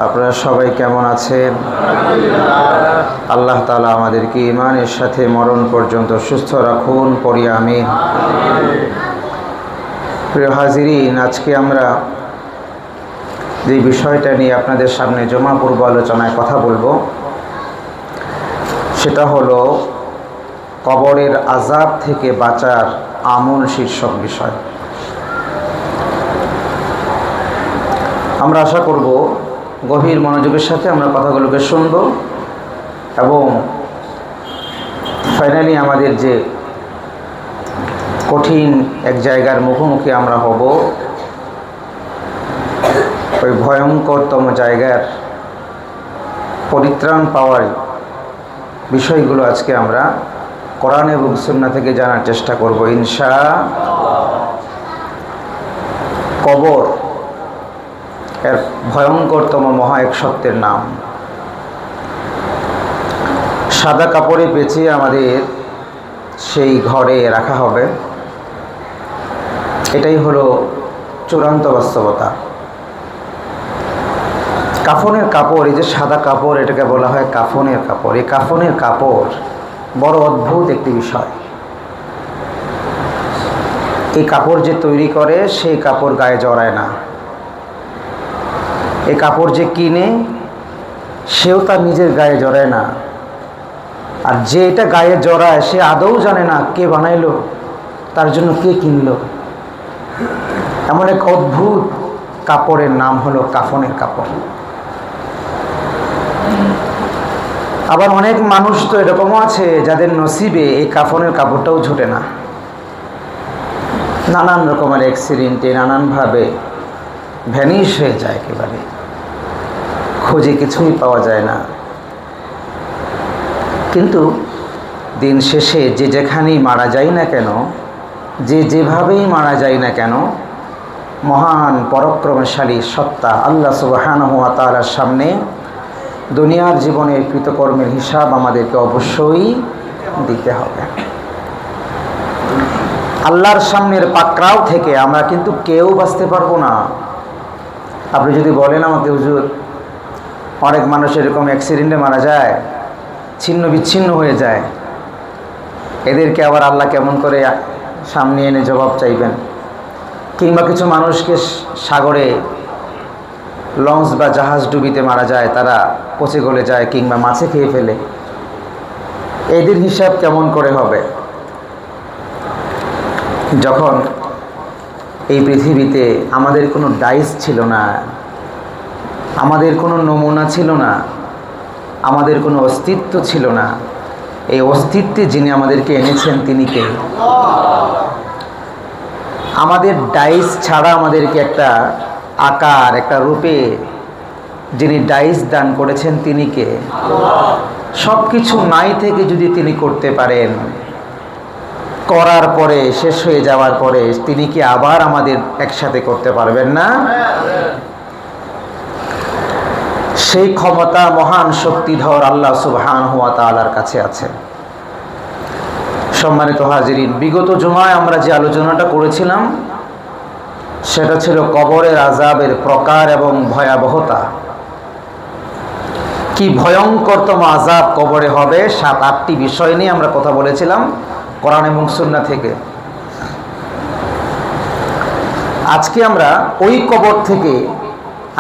আপনারা সবাই কেমন আছেন? আল্লাহ তাআলা আমাদেরকে ঈমানের সাথে মরণ পর্যন্ত সুস্থ রাখুন, পড়ি আমিন। প্রিয় হাজিরিন, আজকে আমরা যে বিষয়টা নিয়ে আপনাদের সামনে জমা পূর্ব আলোচনায় কথা বলবো সেটা হলো কবরের আযাব থেকে বাঁচার আমল শীর্ষক বিষয়। আমরা আশা করব গভীর মনোযোগের সাথে আমরা কথাগুলোকে শুনব এবং ফাইনালি আমাদের যে কঠিন এক জায়গার মুখোমুখি আমরা হব, ওই ভয়ঙ্করতম জায়গার পরিত্রাণ পাওয়ার বিষয়গুলো আজকে আমরা কোরআন এবং সুন্নাহ থেকে জানার চেষ্টা করব ইনশাআল্লাহ। কবর এর ভয়ঙ্করতম মহা এক সত্যের নাম। সাদা কাপড়ে পেঁচিয়ে আমাদের সেই ঘরে রাখা হবে, এটাই হলো চূড়ান্ত বাস্তবতা। কাফনের কাপড়, এই যে সাদা কাপড়, এটাকে বলা হয় কাফনের কাপড়। এই কাফনের কাপড় বড় অদ্ভুত একটি বিষয়। এই কাপড় যে তৈরি করে সেই কাপড় গায়ে জড়ায় না। এই কাপড় যে কিনে সেও তার নিজের গায়ে জড়ায় না, আর যে এটা গায়ে জড়ায় সে আদৌ জানে না কে বানাইলো, তার জন্য কে কিনলো। এমন এক অদ্ভুত কাপড়ের নাম হলো কাফনের কাপড়। আবার অনেক মানুষ তো এরকমও আছে যাদের নসিবে এই কাফনের কাপড়টাও জোটে না। নানান রকমের অ্যাক্সিডেন্টে নানানভাবে ভ্যানিশ হয়ে যায়, একেবারে খোঁজে কিছুই পাওয়া যায় না। কিন্তু দিন শেষে যে যেখানেই মারা যায় না কেন, যে যেভাবেই মারা যায় না কেন, মহান পরাক্রমশালী সত্তা আল্লাহ সুবহানাহু ওয়া তাআলার সামনে দুনিয়ার জীবনের কৃতকর্মের হিসাব আমাদেরকে অবশ্যই দিতে হবে। আল্লাহর সামনের পাকড়াও থেকে আমরা কিন্তু কেউ বাঁচতে পারবো না। আপনি যদি বলেন আমাকে, হুজুর অনেক মানুষ এরকম অ্যাক্সিডেন্টে মারা যায়, ছিন্ন বিচ্ছিন্ন হয়ে যায়, এদেরকে আবার আল্লাহ কেমন করে সামনে এনে জবাব চাইবেন? কিংবা কিছু মানুষকে সাগরে লঞ্চ বা জাহাজ ডুবিতে মারা যায়, তারা পচে গলে যায় কিংবা মাছে খেয়ে ফেলে, এদের হিসাব কেমন করে হবে? যখন এই পৃথিবীতে আমাদের কোনো ডাইস ছিল না, আমাদের কোনো নমুনা ছিল না, আমাদের কোনো অস্তিত্ব ছিল না, এই অস্তিত্বে যিনি আমাদেরকে এনেছেন তিনি কে? আমাদের ডাইস ছাড়া আমাদেরকে একটা আকার, একটা রূপে যিনি ডাইস দান করেছেন তিনি কে? সব কিছু নাই থেকে যদি তিনি করতে পারেন, করার পরে শেষ হয়ে যাওয়ার পরে তিনি কি আবার আমাদের একসাথে করতে পারবেন না? সেই ক্ষমতা মহান শক্তিধর আল্লাহ সুবহানাহু ওয়া তাআলার কাছে আছে। সম্মানিত হাজিরিন, বিগত জুমায় আমরা যে আলোচনাটা করেছিলাম সেটা ছিল কবরের আযাবের প্রকার এবং ভয়াবহতা। কি ভয়ঙ্করতম আযাব কবরে হবে, 7-8টি বিষয় নিয়ে আমরা কথা বলেছিলাম কোরআন এবং সুন্নাহ থেকে। আজকে আমরা ওই কবর থেকে,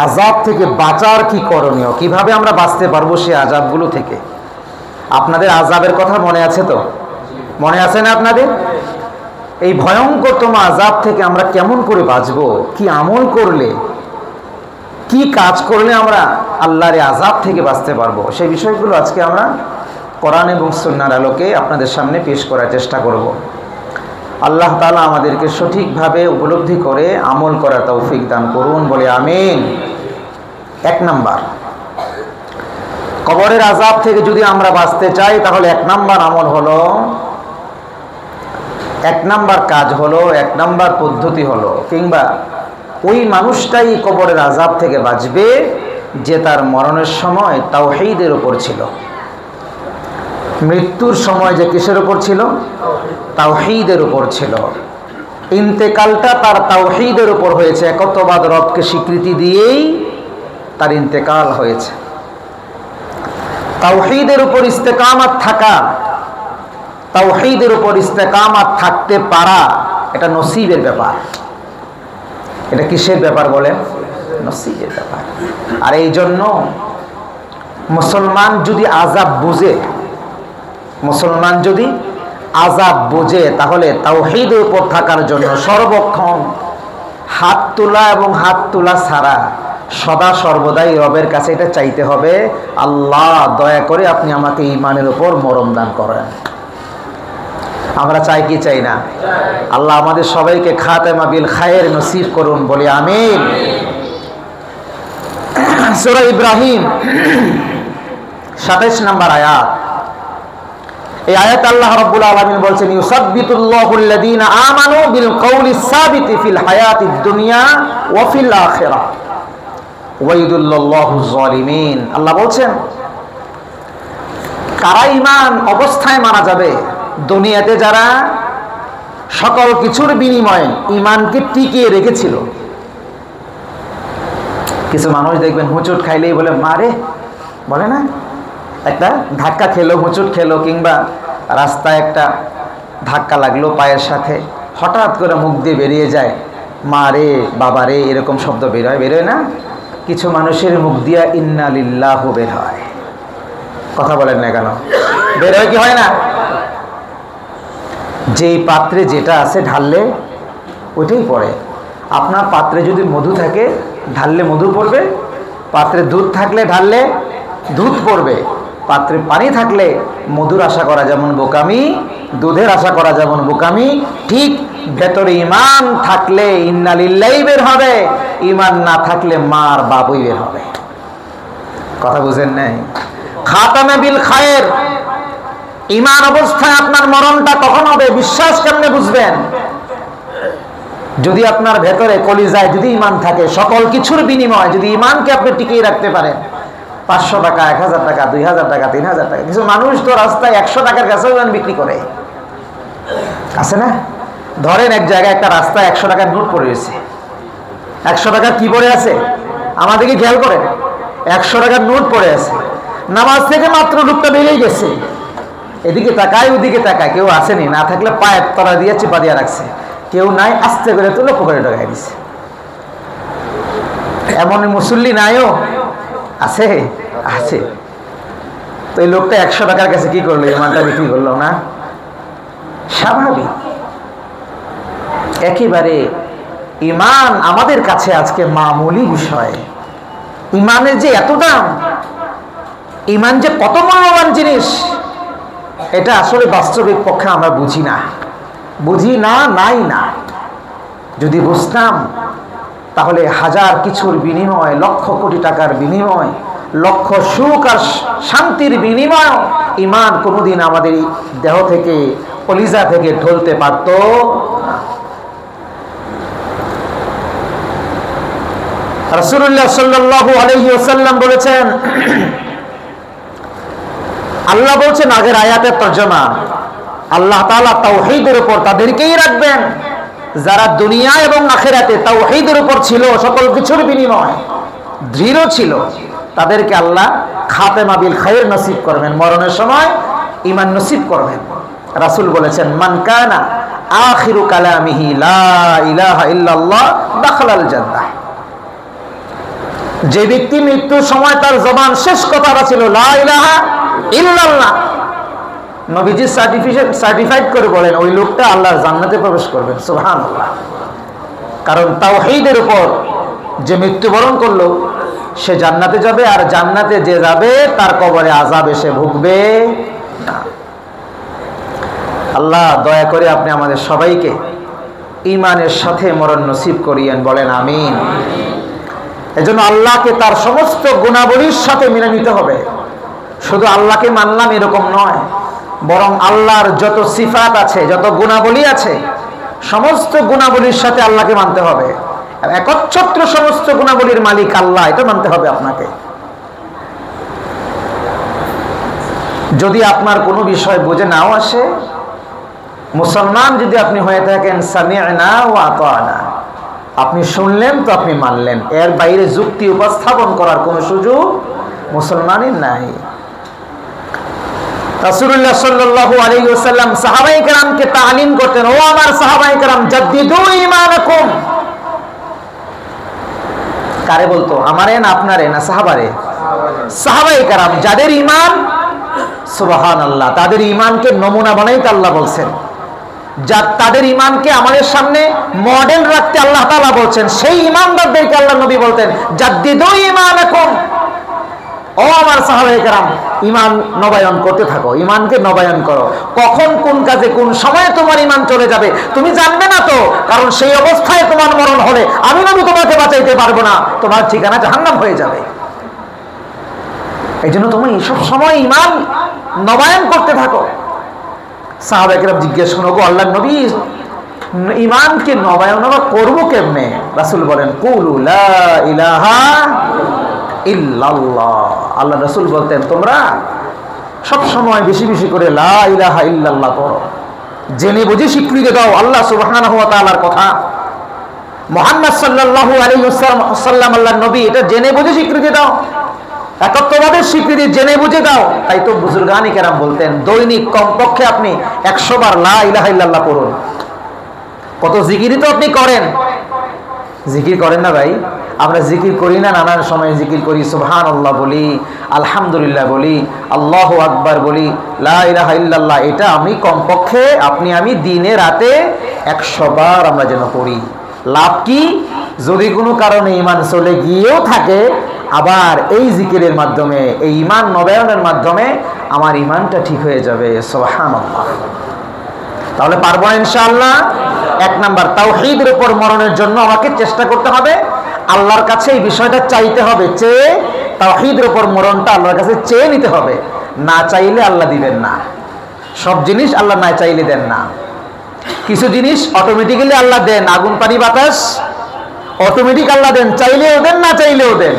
আযাব থেকে বাঁচার কি করণীয়, কিভাবে আমরা বাঁচতে পারবো সেই আযাবগুলো থেকে। আপনাদের আযাবের কথা মনে আছে তো? মনে আছে না আপনাদের? এই ভয়ঙ্করতম আযাব থেকে আমরা কেমন করে বাঁচবো, কি আমল করলে, কি কাজ করলে আমরা আল্লাহর আযাব থেকে বাঁচতে পারবো, সেই বিষয়গুলো আজকে আমরা কোরআন এবং সুন্নাহর আলোকে আপনাদের সামনে পেশ করার চেষ্টা করব। আল্লাহ তাআলা আমাদেরকে সঠিকভাবে উপলব্ধি করে আমল করার তৌফিক দান করুন, বলে আমিন। 1 নাম্বার, কবরের আযাব থেকে যদি আমরা বাঁচতে চাই তাহলে 1 নাম্বার আমল হলো, 1 নাম্বার কাজ হলো, 1 নাম্বার পদ্ধতি হলো, কিংবা ওই মানুষটাই কবরের আযাব থেকে বাঁচবে যে তার মরণের সময় তাওহীদের উপর ছিল। মৃত্যুর সময় যে কিসের উপর ছিল? তাওহীদের উপর ছিল। ইন্তেকালটা তার তাওহীদের উপর হয়েছে, একত্ববাদ রবকে স্বীকৃতি দিয়েই তার ইন্তেকাল হয়েছে। তাওহীদের উপর ইস্তেকামাত থাকা, তাওহীদের উপর ইস্তেকামাত থাকতে পারা, এটা নসিবের ব্যাপার। এটা কিসের ব্যাপার বলেন? নসিবের ব্যাপার। আর এই জন্য মুসলমান যদি আযাব বুঝে, মুসলমান যদি আযাব বুঝে, তাহলে তাওহীদের উপর থাকার জন্য সর্বক্ষণ হাত তোলা এবং হাত তোলা ছাড়া সদা সর্বদাই রবের কাছে এটা চাইতে হবে, আল্লাহ দয়া করে আপনি আমাকে ঈমানের উপর মরণ দান করেন। আমরা চাই কি চাই না? আল্লাহ আমাদের সবাইকে খাতেমা বিল খায়ের নসিব করুন, বলি আমিন। সূরা ইব্রাহিম 27 নম্বর আয়াত। এই আয়াত আল্লাহ রাব্বুল আলামিন বলছেন, ইউসাব্বিতুল্লাহুল্লাযীনা আমানু বিল কওলিস সাবিতি ফিল হায়াতিদ দুনিয়া ওয়া ফিল আখিরাহ ওয়া ইউদিল্লুল্লাহুজ জালিমিন। আল্লাহ বলছেন, কারা ঈমান অবস্থায় মারা যাবে? দুনিয়াতে যারা সকল কিছুর বিনিময়ে ঈমানকে টিকিয়ে রেখেছিল। কিছু মানুষ দেখবেন হুঁচট খাইলেই বলে মারে, বলে না? একটা ধাক্কা খেলো, হুঁচট খেলো, কিংবা রাস্তায় একটা ধাক্কা লাগলো পায়ের সাথে, হঠাৎ করে মুখ দিয়ে বেরিয়ে যায় মা রে, বাবা রে, এরকম শব্দ বেরোয় না? কিছু মানুষের মুখ দিয়া ইন্না লিল্লাহু বের হয়। কথা বলেন না কেন? বের হয় কি হয় না? যেই পাত্রে যেটা আছে ঢাললে ওইটাই পড়ে। আপনার পাত্রে যদি মধু থাকে ঢাললে মধু পড়বে, পাত্রে দুধ থাকলে ঢাললে দুধ পড়বে, পাত্রে পানি থাকলে মধুর আশা করা যেমন বোকামি, দুধের আশা করা যেমন বোকামি, ঠিক ভেতরে ঈমান থাকলে ইন্না লিল্লাহি বের হবে, ঈমান না থাকলে মার বাবুই বের হবে। কথা বুঝেন নাই? খাতামে বিল খায়ের, ঈমান অবস্থায় আপনার মরণটা কখন হবে? বিশ্বাস কেমনে বুঝবেন? যদি আপনার ভেতরে কলিজায় যদি ঈমান থাকে, সকল কিছুর বিনিময়ে যদি ঈমানকে আপনি টিকিয়ে রাখতে পারেন, 500 টাকা, 1000 টাকা, 2000 টাকা, 3000 টাকা। কিছু মানুষ তো রাস্তায় 100 টাকার কাছেও ঈমান বিক্রি করে, আছে না? ধরেন এক জায়গায় একটা রাস্তায় 100 টাকার নোট পড়ে রয়েছে। 100 টাকা কি পড়ে আছে? আমাদেরকে খেয়াল করেন, 100 টাকার নোট পড়ে আছে। নামাজ থেকে মাত্র লোকটা বেরিয়ে গেছে, এদিকে তাকায় ওদিকে তাকায়, কেউ আসেনি, না থাকলে পায়ের তলা দিয়ে চেপা দিয়ে রাখছে, কেউ নাই, আস্তে করে তো লক্ষ্য করে ঢোকাই দিছে। এমন মুসল্লি নাইও আছে, আছে। তো এই লোকটা 100 টাকার কাছে কি করলো? ঈমানটা বিক্রি করলো না? স্বাভাবিক। একেবারে ঈমান আমাদের কাছে আজকে মামুলি বিষয়। ঈমানের যে এত দাম, ঈমান যে কত মূল্যবান জিনিস, এটা আসলে বাস্তবিক পক্ষে আমরা বুঝি না, নাই না। যদি বুঝতাম তাহলে হাজার কিছুর বিনিময়, লক্ষ কোটি টাকার বিনিময়, লক্ষ সুখ আর শান্তির বিনিময় ঈমান কোনোদিন আমাদের দেহ থেকে, কলিজা থেকে ঢলতে পারত না। রাসূলুল্লাহ সাল্লাল্লাহু আলাইহি ওয়াসাল্লাম বলেছেন, আল্লাহ বলছেন আগের আয়াতের তর্জমা, আল্লাহ তাআলা তাওহীদের উপর তাদেরকেই রাখবেন যারা দুনিয়া এবং আখিরাতে তাওহীদের উপর ছিল, সকল কিছুর বিনিময় দৃঢ় ছিল, তাদেরকে আল্লাহ খাতেমা বিল খায়র নসিব করবেন, মরণের সময় ঈমান নসিব করবেন। রাসূল বলেছেন, মান কানা আখিরু কালামিহি লা ইলাহা ইল্লাল্লাহ দাখালাল জান্নাহ। যে ব্যক্তি মৃত্যুর সময় তার জবান শেষ কথাটা ছিল লা ইলাহা ইল্লাল্লাহ, নবীজি সার্টিফাইড করে বলেন ওই লোকটা আল্লাহর জান্নাতে প্রবেশ করবেন। সুবহানাল্লাহ। কারণ তাওহীদের উপর যে মৃত্যুবরণ করলো সে জান্নাতে যাবে, আর জান্নাতে যে যাবে তার কবরে আযাব এসে ভুগবে না। আল্লাহ দয়া করে আপনি আমাদের সবাইকে ঈমানের সাথে মরণ নসিব করিয়েন, বলেন আমিন। এজন্য আল্লাহকে তার সমস্ত গুণাবলীর সাথে মেনে নিতে হবে। শুধু আল্লাহকে মানলাম এরকম নয়, বরং আল্লাহর যত সিফাত আছে, যত গুণাবলী আছে, সমস্ত গুণাবলীর সাথে আল্লাহকে মানতে হবে। একচ্ছত্র সমস্ত গুণাবলীর মালিক আল্লাহ, এটা মানতে হবে আপনাকে। যদি আপনার কোনো বিষয় বুঝে নাও আসে, মুসলমান যদি আপনি হয়ে থাকেন, সামি'না ওয়া আতা'না, আপনি শুনলেন তো আপনি মানলেন, এর বাইরে যুক্তি উপস্থাপন করার কোনো সুযোগ মুসলমানের নাই। রাসূলুল্লাহ সাল্লাল্লাহু আলাইহি ওয়াসাল্লাম সাহাবায়ে কেরামকে তালিম করতেন, ও আমার সাহাবায়ে কেরাম জাদ্দিদু ঈমানাকুম। কারে বলতো? আমারে না আপনারে না সাহাবারে? সাহাবায়ে কেরাম যাদের ঈমান, সুবহানাল্লাহ, তাদের ঈমানকে নমুনা বানাইতে আল্লাহ বলছেন, তাদের ঈমানকে আমাদের সামনে মডেল রাখতে আল্লাহ তাআলা বলছেন। সেই ঈমানদারদেরকে আল্লাহ নবী বলতেন জাদ্দিদু ঈমানাকুম, ও আমার সাহাবায়ে কেরাম ঈমান নবায়ন করতে থাকো, ঈমানকে নবায়ন করো। কখন কোন কাজে কোন সময়ে তোমার ঈমান চলে যাবে তুমি জানবে না তো, কারণ সেই অবস্থায় তোমার মরণ হলে আমি নবী তোমাকে বাঁচাইতে পারবো না, তোমার ঠিকানা জাহান্নাম হয়ে যাবে। এই জন্য তুমি সব সময় ঈমান নবায়ন করতে থাকো। সাহাবায়ে কেরাম জিজ্ঞেস করলো, গো আল্লাহর নবী ঈমানকে নবায়ন করবো কেমনে? রাসূল বলেন কুলু লা ইলাহা ইল্লাল্লাহ। আল্লাহ রাসূল বলতেন তোমরা সব সময় বেশি বেশি করে লা ইলাহা ইল্লাল্লাহ পড়ো, জেনে বুঝে স্বীকৃতি দাও আল্লাহ সুবহানাহু ওয়া তাআলার কথা। মুহাম্মদ সাল্লাল্লাহু আলাইহি ওয়াসাল্লাম আল্লাহর নবী, এটা জেনে বুঝে স্বীকৃতি দাও, একত্ববাদের স্বীকৃতি জেনে বুঝে দাও। তাই তো বুজুর্গানি কেরাম বলতেন দৈনিক কমপক্ষে আপনি 100 বার লা ইলাহা ইল্লাল্লাহ পড়ুন। কত জিকিরই তো আপনি করেন, জিকির করেন না ভাই? আমরা জিকির করি না? নানান সময় জিকির করি, সুবহানাল্লাহ বলি, আলহামদুলিল্লাহ বলি, আল্লাহু আকবার বলি, লা ইলাহা ইল্লাল্লাহ। এটা আমি কমপক্ষে আপনি আমি দিনে রাতে 100 বার আমরা যেন পড়ি। লাভ কি? যদি কোনো কারণে ঈমান চলে গিয়েও থাকে, আবার এই জিকিরের মাধ্যমে, এই ঈমান নবায়নের মাধ্যমে আমার ঈমানটা ঠিক হয়ে যাবে। সুবহানাল্লাহ। তাহলে পারবো ইনশাআল্লাহ। 1 নাম্বার, তাওহীদের উপর মরণের জন্য আমাকে চেষ্টা করতে হবে, আল্লাহর কাছে এই বিষয়টা চাইতে হবে, চেয়ে তাওহীদের উপর মরণটা আল্লাহর কাছে চেয়ে নিতে হবে। না চাইলে আল্লাহ দিবেন না, সব জিনিস আল্লাহ না চাইলে দেন না। কিছু জিনিস অটোমেটিক্যালি আল্লাহ দেন, আগুন পানি বাতাস অটোমেটিক আল্লাহ দেন, চাইলেও দেন না চাইলেও দেন।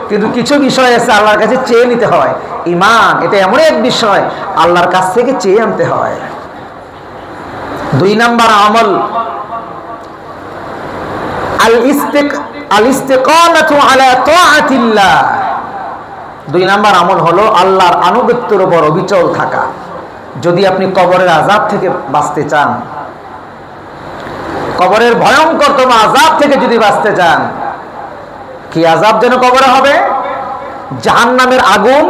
কিন্তু কিছু বিষয় আছে আল্লাহর কাছে চেয়ে নিতে হয়। ঈমান এটা এমন এক বিষয় আল্লাহর কাছ থেকে চেয়ে আনতে হয়। 2 নাম্বার আমল আল ইস্তিকামাতু আলা তাআতিল্লাহ। 2 নাম্বার আমল হলো আল্লাহর আনুগত্যের উপর অবিচল থাকা। যদি আপনি কবরের আযাব থেকে বাঁচতে চান, কবরের ভয়ঙ্করতম আযাব থেকে যদি বাঁচতে চান, কি আযাব যেন কবরে হবে? জাহান্নামের আগুন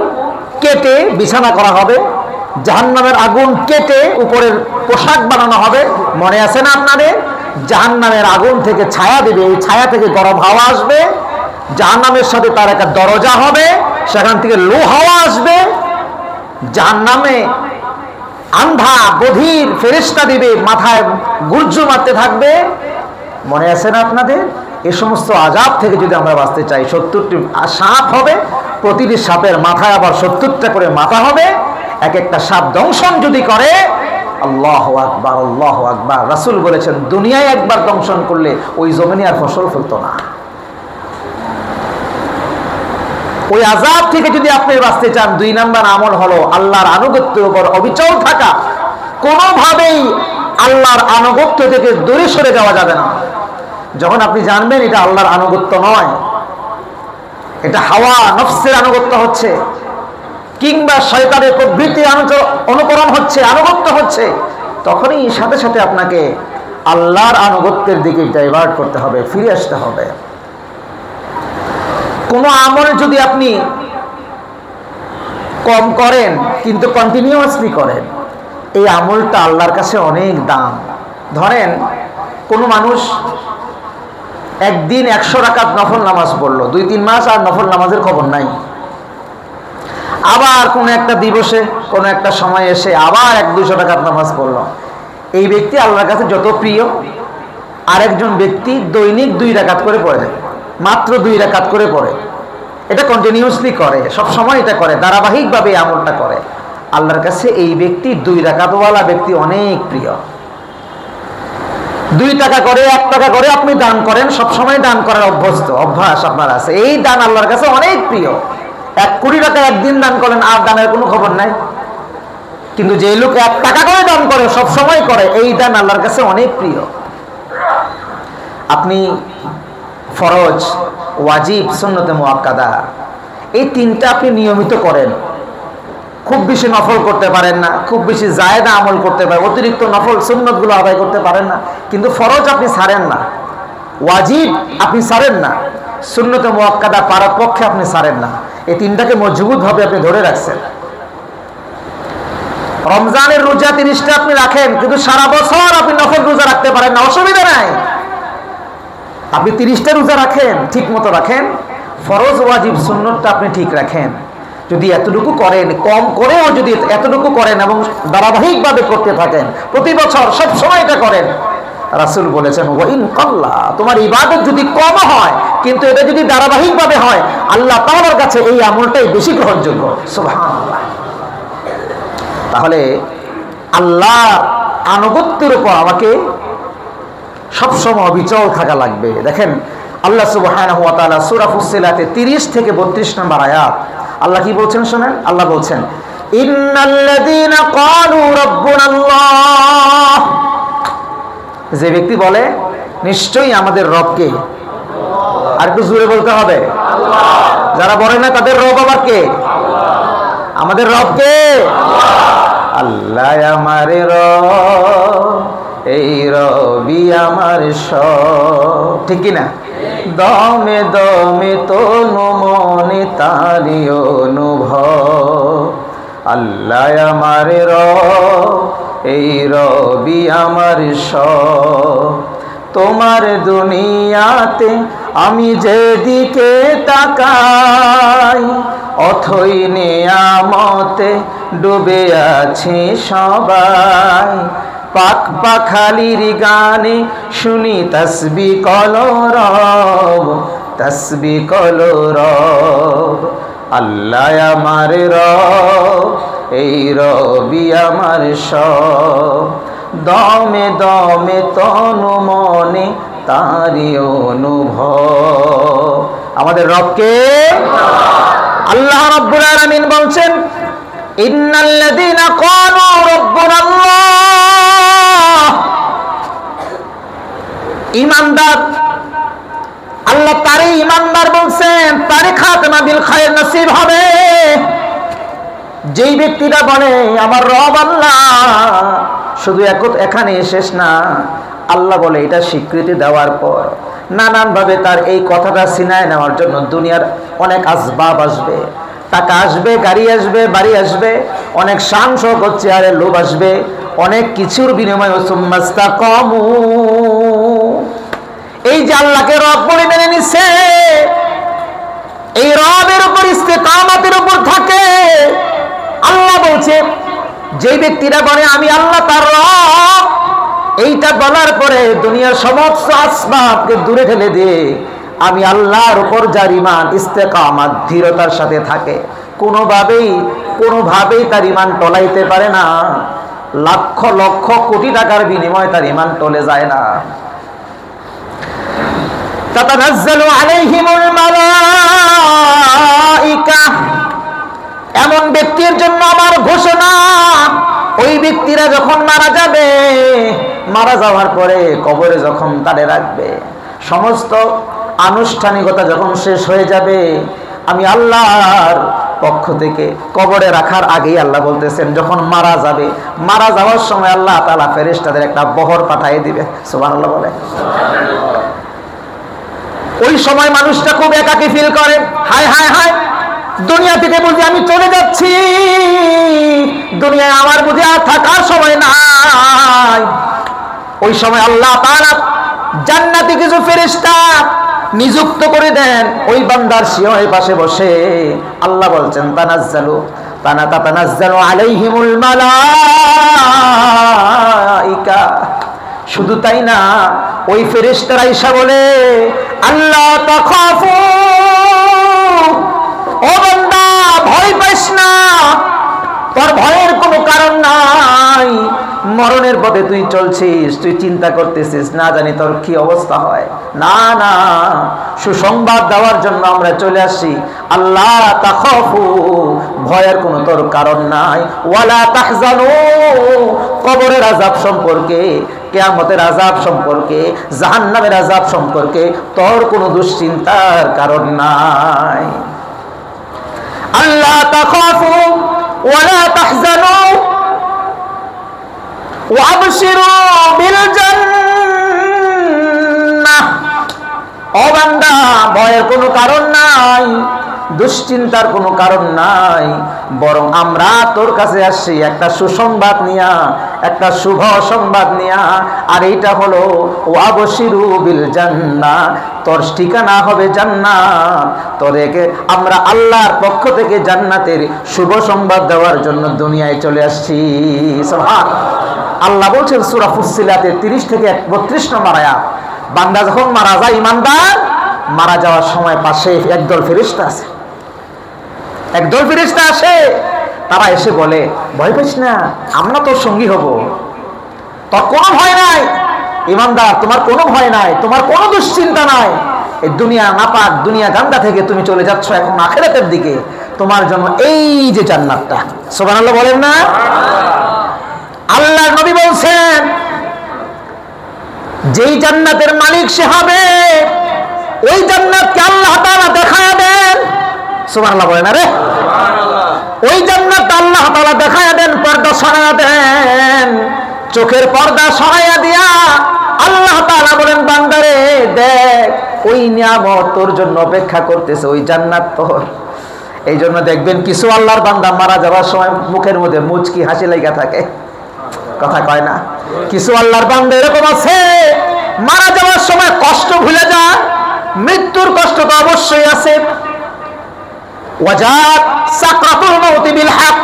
কেটে বিছানা করা হবে, জাহান্নামের আগুন কেটে উপরের পোশাক বানানো হবে। মনে আছে না আপনাদের? জাহান্নামের আগুন থেকে ছায়া দেবে, এই ছায়া থেকে গরম হাওয়া আসবে, জাহান্নামের সাথে তার একটা দরজা হবে, সেখান থেকে লো হাওয়া আসবে। জাহান্নামে আন্ধা বধির ফেরেশতা দিবে, মাথায় গুর্জু মারতে থাকবে। মনে আছে না আপনাদের? এই সমস্ত আযাব থেকে যদি আমরা বাঁচতে চাই, 70টি সাপ হবে, প্রতিটি সাপের মাথায় আবার 70টা করে মাথা হবে। এক একটা সাপ দংশন যদি করে, আল্লাহু আকবার আল্লাহু আকবার, রাসূল বলেছেন দুনিয়ায় একবার দংশন করলে ওই জমিনে আর ফসল ফলতো না। ওই আযাব থেকে যদি আপনি বাঁচতে চান, 2 নাম্বার আমল হলো আল্লাহর আনুগত্যের উপর অবিচল থাকা। কোনোভাবেই আল্লাহর আনুগত্য থেকে দূরে সরে যাওয়া যাবে না। যখন আপনি জানবেন এটা আল্লাহর আনুগত্য নয়, এটা হাওয়া নফসের আনুগত্য হচ্ছে, কিংবা শয়তানের প্রবৃত্তির অনুকরণ হচ্ছে, আনুগত্য হচ্ছে, তখনই সাথে সাথে আপনাকে আল্লাহর আনুগত্যের দিকে ডাইভার্ট করতে হবে, ফিরে আসতে হবে। কোনো আমল যদি আপনি কম করেন কিন্তু কন্টিনিউয়াসলি করেন, এই আমলটা আল্লাহর কাছে অনেক দাম। ধরেন কোনো মানুষ একদিন 100 রাকাত নফল নামাজ পড়লো, 2-3 মাস আর নফল নামাজের খবর নাই। আবার কোনো একটা দিবসে কোনো একটা সময় এসে আবার 100-200 রাকাত নামাজ পড়লো। এই ব্যক্তি আল্লাহর কাছে যত প্রিয়, আরেকজন ব্যক্তি দৈনিক 2 রাকাত করে পড়ে, মাত্র 2 রাকাত করে পড়ে। এটা কন্টিনিউয়াসলি করে, সব সময় এটা করে, ধারাবাহিকভাবে এই আমলটা করে। আল্লাহর কাছে এই ব্যক্তি 2 রাকাতওয়ালা ব্যক্তি অনেক প্রিয়। 2 টাকা করে 1 টাকা করে আপনি দান করেন, সব সময় দান করার অভ্যাস আপনার আছে, এই দান আল্লাহর কাছে অনেক প্রিয়। 1 কোটি টাকা একদিন দান করেন আর দানের কোনো খবর নাই। কিন্তু যে লোক 1 টাকা করে দান করে, সব সময় করে, এই দান আল্লাহর কাছে অনেক প্রিয়। আপনি ফরজ, ওয়াজিব, সুন্নতে মুআক্কাদা এই তিনটা আপনি নিয়মিত করেন। খুব বেশি নফল করতে পারেন না, খুব বেশি জায়েদা আমল করতে পারেন, অতিরিক্ত নফল সুন্নতগুলো আদায় করতে পারেন না, কিন্তু ফরজ আপনি ছাড়েন না, ওয়াজিব আপনি ছাড়েন না, সুন্নতে মুআক্কাদা পারার পক্ষে আপনি ছাড়েন না। এই তিনটাকে মজবুতভাবে আপনি ধরে রাখছেন। রমজানের রোজা 30টা আপনি রাখেন, কিন্তু সারা বছর আপনি নফল রোজা রাখতে পারেন না, অসুবিধা নাই। আপনি 30টা রোজা রাখেন, ঠিক মতো রাখেন, ফরজ ওয়াজিব সুন্নতটা আপনি ঠিক রাখেন। যদি এতটুকু করেন, কম করেও যদি এতটুকু করেন এবং ধারাবাহিকভাবে করতে থাকেন, প্রতি বছর সব সময় এটা করেন, রাসূল বলেছেন ওয়াইন কাল্লা, তোমার ইবাদত যদি কম হয় কিন্তু এটা যদি ধারাবাহিকভাবে হয়, আল্লাহ তাআলার কাছে এই আমলটাই বেশি গ্রহণযোগ্য। সুবহানাল্লাহ। তাহলে আল্লাহ আনুগত্যের উপর আমাকে সবসময় অবিচল থাকা লাগবে। দেখেন আল্লাহ সুবহানাহু ওয়া তাআলা সূরা ফুসসিলাতে 30 থেকে 32 নম্বর আয়াত আল্লাহ কি বলছেন শুনেন। আল্লাহ বলছেন ইন্নাল্লাযীনা ক্বালু রাব্বুনাল্লাহ, যে ব্যক্তি বলে নিশ্চয়ই আমাদের রবকে, আর একটু জোরে বলতে হবে আল্লাহ। যারা বলে না তাদের রব আবার কে? আমাদের রবকে আল্লাহ, আমার রব, এই রবি আমার সব, ঠিক কিনা? দমে দমে তনু মনে তারি অনুভব, আল্লাহ আমার রব, এই রবি আমার সব। তোমার দুনিয়াতে আমি যেদিকে তাকাই, অথই নিয়ামতে ডুবে আছি সবাই। পাক পাখালির গানে শুনি তাসবিহ কলরব, তাসবিহ কলরব, আল্লাহ আমার রব, এই রবি আমার সব। দমে দমে তনু মনে তারি অনুভব। আমাদের রবকে আল্লাহ রাব্বুল আলামিন বলছেন ইন্নাল্লাযীনা ক্বালু রাব্বুনাল্লাহ, ঈমানদার, আল্লাহ তারই ঈমানদার বলছেন, তারই খাতমা বিল খায়র নসিব হবে। যেই ব্যক্তিটা বলে আমার রব আল্লাহ, শুধু এখানে শেষ না, আল্লাহ বলে এটা স্বীকৃতি দেওয়ার পর নানানভাবে তার এই কথাটা সিনায় নেওয়ার জন্য দুনিয়ার অনেক আসবাব আসবে, টাকা আসবে, গাড়ি আসবে, বাড়ি আসবে, অনেক শান শওকত চেহারার লোভ আসবে, অনেক কিছুর বিনিময়ে সুম্মাস্তাকামু, এই যে আল্লাহকে রব বলে মেনে নিছে, এই রবের উপর ইস্তেকামতের উপর থাকে। আল্লাহ বলছে যে ব্যক্তিরা বলে আমি আল্লাহ তার রব, এইটা বলার পরে দুনিয়ার সমস্ত আসবাবকে দূরে ঠেলে দিয়ে আমি আল্লাহর উপর যার ঈমান ইস্তেকামাত দৃঢ়তার সাথে থাকে, কোনোভাবেই তার ঈমান টলাইতে পারে না, লক্ষ লক্ষ কোটি টাকার বিনিময়ে তার ঈমান টলে যায় না। তাতানাজ্জালু আলাইহিমুল মালাইকা, এমন ব্যক্তির জন্য আমার ঘোষণা, ওই ব্যক্তিরা যখন মারা যাবে, মারা যাওয়ার পরে কবরে যখন তাদের রাখবে, সমস্ত আনুষ্ঠানিকতা যখন শেষ হয়ে যাবে, আমি আল্লাহর পক্ষ থেকে কবরে রাখার আগেই আল্লাহ বলতেছেন যখন মারা যাবে, মারা যাওয়ার সময় আল্লাহ তাআলা ফেরেশতাদের একটা বহর পাঠিয়ে দিবে। সুবহানাল্লাহ বলে। ওই সময় মানুষটা খুব একাকী ফিল করে, হায় হায় হায়, দুনিয়া থেকে বুঝি আমি চলে যাচ্ছি, দুনিয়ায় আমার বুঝি আর থাকার সময় নাই। ওই সময় আল্লাহ তাআলা জান্নাতি কিছু ফেরেশতা নিযুক্ত করে দেন ওই বান্দার সিংহের পাশে বসে। আল্লাহ বলছেন তাতানাজ্জালু আলাইহিমুল মালাইকা, শুধু তাই না, ওই ফেরেশতারা এসে বলে আল্লাহ তাখাফু, ও বান্দা ভয় পাইস না, তোর ভয়ের কোনো কারণ নাই, মরণের পথে তুই চলছিস, তুই চিন্তা করতেছিস না জানি তোর কি অবস্থা হয়। না না, সুসংবাদ দেওয়ার জন্য আমরা চলে আসি। আল্লাহ তাখাফু, ভয়ের কোনো তোর কারণ নাই। ওয়ালা তাহজানু, কবরের আযাব সম্পর্কে, কিয়ামতের আযাব সম্পর্কে, জাহান্নামের আযাব সম্পর্কে তোর কোনো দুশ্চিন্তার কারণ নাই। আল্লাহ তাখাফু ওয়ালা তাহজানু ওয়াবশিরু বিল জান্নাহ। ও বান্দা, ভয়ের কোনো কারণ নাই, দুশ্চিন্তার কোনো কারণ নাই, বরং আমরা তোর কাছে আসছি একটা সুসংবাদ নিয়া, একটা শুভ সংবাদ নিয়া। আর এইটা হলো ওয়াবশিরু বিল জান্নাহ, তোর ঠিকানা হবে জান্নাত। তোদেরকে আমরা আল্লাহর পক্ষ থেকে জান্নাতের শুভ সংবাদ দেওয়ার জন্য দুনিয়ায় চলে আসছি। সুবহানাল্লাহ। আল্লাহ বলছেন সূরা ফুসসিলাতের 30 থেকে 32 নম্বর আয়াত, বান্দা যখন মারা যায়, ইমানদার মারা যাওয়ার সময় পাশে একদল ফেরেশতা আছে, একদল ফেরেশতা আসে। তারা এসে বলে, ভয় পাইস না, আমরা তোর সঙ্গী হব, তোর কোনো ভয় নাই। ইমানদার, তোমার কোনো ভয় নাই, তোমার কোনো দুশ্চিন্তা নাই। এই দুনিয়া নাপাক, দুনিয়া গান্দা থেকে তুমি চলে যাচ্ছ এখন আখিরাতের দিকে। তোমার জন্য এই যে জান্নাতটা, সুবহানাল্লাহ বলেন না? আল্লাহর নবী বলছেন, যেই জান্নাতের মালিক সে হবে, ওই জান্নাতকে আল্লাহ তাআলা দেখায়া দেন। সুবহানাল্লাহ বলেন আরে, ওই জান্নাত আল্লাহ তাআলা দেখায়া দেন, পর্দা সরায়া দেন। চোখের পর্দা সরায়া দিয়া আল্লাহ তাআলা বলেন, বান্দারে দেখ, ওই নিয়ামত তোর জন্য অপেক্ষা করতেছে, ওই জান্নাত তোর। এই জন্য দেখবেন কিছু আল্লাহর বান্দা মারা যাওয়ার সময় মুখের মধ্যে মুচকি হাসি লেগে থাকে, কথা কয় না। কিছু আল্লাহর বান্দা এরকম আছে, মারা যাওয়ার সময় কষ্ট ভুলে যায়। মৃত্যুর কষ্ট তো অবশ্যই আছে, ওয়াজাত সাকরাতুল মাউতি বিল হক,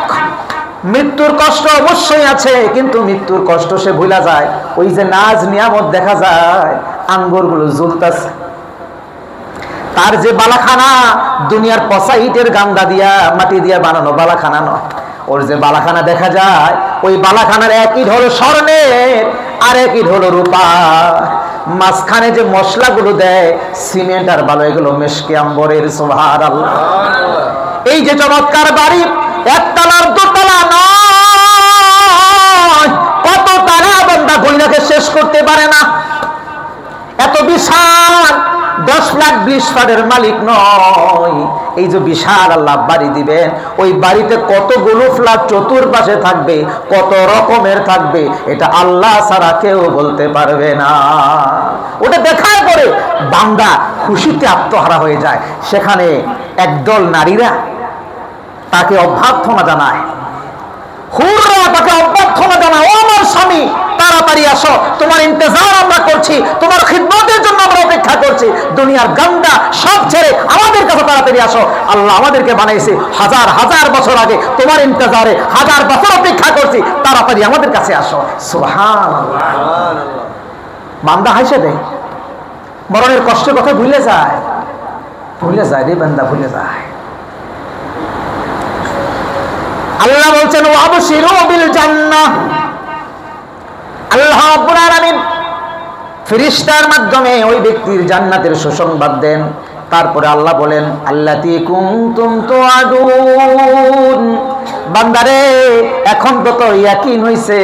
মৃত্যুর কষ্ট অবশ্যই আছে, কিন্তু মৃত্যুর কষ্ট সে ভুলে যায়। ওই যে নাজ নিয়ামত দেখা যায়, আঙ্গুরগুলো ঝুলতাছে, তার যে বালাখানা, দুনিয়ার পচা ইটের গান্দা দিয়া মাটি দিয়া বানানো বালাখানা নয়, ওর যে বালাখানা দেখা যায়, ওই বালাখানার এক ইট হলো স্বর্ণের, আর এক ইট হলো রূপা। মাঝখানে যে মশলাগুলো দেয় সিমেন্ট আর বালু, এগুলো মেশকে আম্বরের। সুবহানাল্লাহ। এই যে চমৎকার বাড়ি, একতলার দোতলা নয়, কত তারা বান্দা গইনাকে শেষ করতে পারে না। এত বিশাল 10 লাখ 20 ফাটের মালিক নয়। এই যে বিশাল আল্লাহ বাড়ি দিবেন, ওই বাড়িতে কতগুলো ফ্ল্যাট চতুর্পাশে থাকবে, কত রকমের থাকবে, এটা আল্লাহ ছাড়া কেউ বলতে পারবে না। ওটা দেখার পরে বান্দা খুশিতে আত্মহারা হয়ে যায়। সেখানে একদল নারীরা তাকে অভ্যর্থনা জানায়, হুররা তাকে অভ্যর্থনা জানায়, ও আমার স্বামী, তাড়াতাড়ি আসো, তোমার ইন্তজার আমরা করছি, তোমার খিদমতের জন্য আমরা অপেক্ষা করছি। দুনিয়ার গান্দা সব ছেড়ে আমাদের কাছে তাড়াতাড়ি আসো। আল্লাহ আমাদেরকে বানাইছে হাজার হাজার বছর আগে, তোমার ইন্তজারে হাজার বছর অপেক্ষা করছি, তাড়াতাড়ি আমাদের কাছে আসো। সুবহানাল্লাহ। বান্দা হাসে দেয়, মরণের কষ্টের কথা ভুলে যায়, ভুলে যায় রে বান্দা, ভুলে যায়। আল্লাহ বলছেন ওয়াবশিরু বিল জান্নাহ। আল্লাহ রাব্বুল আলামিন ফেরেশতার মাধ্যমে ওই ব্যক্তির জান্নাতের সুসংবাদ দেন। তারপরে আল্লাহ বলেন, আল্লাতী কুনতুম তুআদুন। বান্দারে, এখন তো তোর ইয়াকিন হইছে,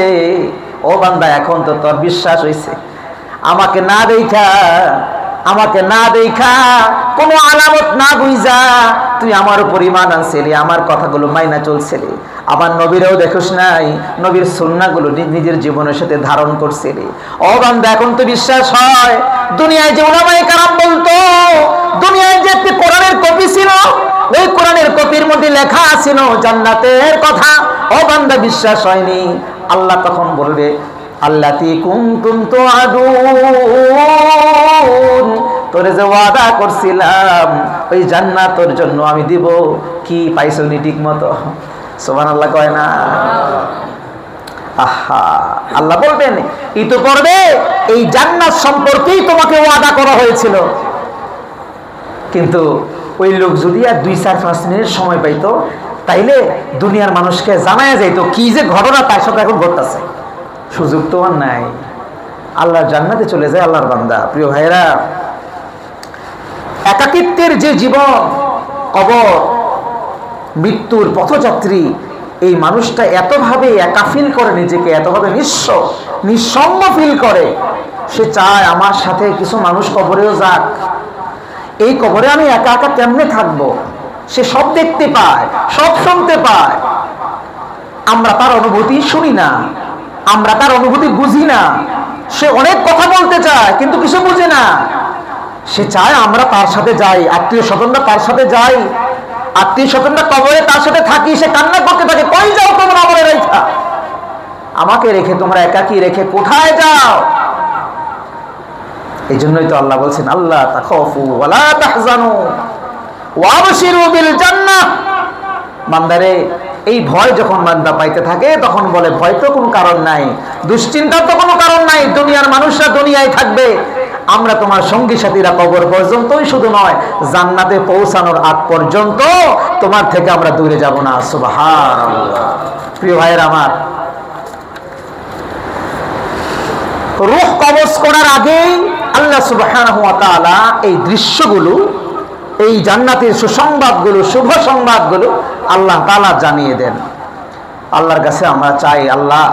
ও বান্দা, এখন তো তোর বিশ্বাস হইছে। আমাকে না দেখা, কোনো আলামত না বুঝা তুই আমার উপর ঈমান আনছিলি, আমার কথাগুলো মাইনা চলছিলি, আমার নবীরাও দেখোস নাই, নবীর সুন্নাহগুলো নিজের জীবনের সাথে ধারণ করছিলি। ও বান্দা, এখন তো বিশ্বাস হয়। দুনিয়ায় যে উলামায়ে কেরাম বলতো, দুনিয়ায় যে একটি কোরআনের কপি ছিল, ওই কোরআনের কপির মধ্যে লেখা ছিল জান্নাতের কথা, ও বান্দা বিশ্বাস হয়নি। আল্লাহ তখন বলবে, আল্লাতী কুনতুম তুআদুন, তোরে যে ওয়াদা করছিলাম ওই জান্নাত তোর জন্য আমি দিব, কি পাইছনি ঠিক মতো? সুবহানাল্লাহ কয় না? আহা, আল্লাহ বলবেন ইতিপূর্বে এই জান্নাত সম্পর্কেই তোমাকে ওয়াদা করা হয়েছিল, কিন্তু ওই লোক যদি আর 2-4-5 মিনিট সময় পাইতো, তাইলে দুনিয়ার মানুষকে জানায় যাইতো কি যে ঘটনা তার সাথে এখন ঘটতেছে। সুযোগ তো আর নাই। আল্লাহর জান্নাতে চলে যায় আল্লাহর বান্দা। প্রিয় ভাইরা, একাকিত্বের যে জীবন, কবর, মৃত্যুর পথযাত্রী, এই মানুষটা এতভাবে একা ফিল করে নিজেকে, এতভাবে নিঃসঙ্গ ফিল করে, সে চায় আমার সাথে কিছু মানুষ কবরেও যাক। এই কবরে আমি একা একা কেমনে থাকবো? সে সব দেখতে পায়, সব শুনতে পায়, আমরা তার অনুভূতি শুনি না, আমরা তার অনুভূতি বুঝি না। সে অনেক কথা বলতে চায় কিন্তু কিছু বুঝে না। সে চায় আমরা তার সাথে যাই, আত্মীয় স্বজনরা তার সাথে যাই, আত্মীয় স্বজনরা কবরে তার সাথে থাকি। সে কান্না করতে থাকে, কই যাও তোমরা আমাকে রেখা, আমাকে রেখে তোমরা একাকী রেখে কোথায় যাও? এই জন্যই তো আল্লাহ বলছেন, আল্লাহ তাখাফু ওয়ালা তাহজানু ওয়াবশিরু বিল জান্নাহ। বান্দারে, এই ভয় যখন বান্দা পাইতে থাকে তখন বলে ভয় তো কোনো কারণ নাই, দুশ্চিন্তার তো কোনো কারণ নাই, দুনিয়ার মানুষরা দুনিয়ায় থাকবে, আমরা তোমার সঙ্গী সাথীরা কবর পর্যন্তই শুধু নয়, জান্নাতে পৌঁছানোর আগ পর্যন্ত তোমার থেকে আমরা দূরে যাব না। সুবহানাল্লাহ। প্রিয় ভাইয়ের আমার, রূহ কবজ করার আগেই আল্লাহ সুবহানাহু ওয়া তাআলা এই দৃশ্যগুলো, এই জান্নাতের সুসংবাদগুলো, শুভ সংবাদগুলো আল্লাহ তাআলা জানিয়ে দেন। আল্লাহর কাছে আমরা চাই, আল্লাহ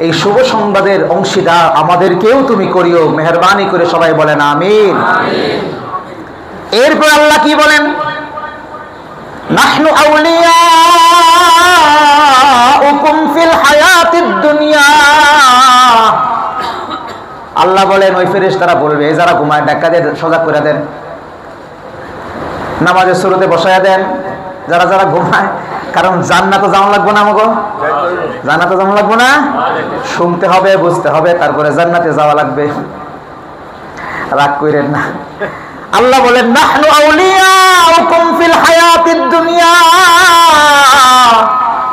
এই শুভ সংবাদের অংশীদার আমাদেরকেও তুমি করিও, মেহেরবানি করে সবাই বলেন আমিন। এরপর আল্লাহ কি বলেন? নাহনু আউলিয়াউকুম ফিল হায়াতিদ দুনিয়া। আল্লাহ বলেন, ওই ফেরেশতারা বলবে, যারা ঘুমায় ডাক্কা দিয়ে সজাগ করে দেন, নামাজের শুরুতে বসায়া দেন যারা যারা ঘুমায়, কারণ জান্নাতে যাওয়া লাগবো না, আমাকে জান্নাতে যাওয়া লাগবো না, শুনতে হবে, বুঝতে হবে, তারপরে জান্নাতে যাওয়া লাগবে। রাগ কইরেন না। আল্লাহ বলেন, নাহনু আউলিয়াউকুম ফিল হায়াতিদ দুনিয়া।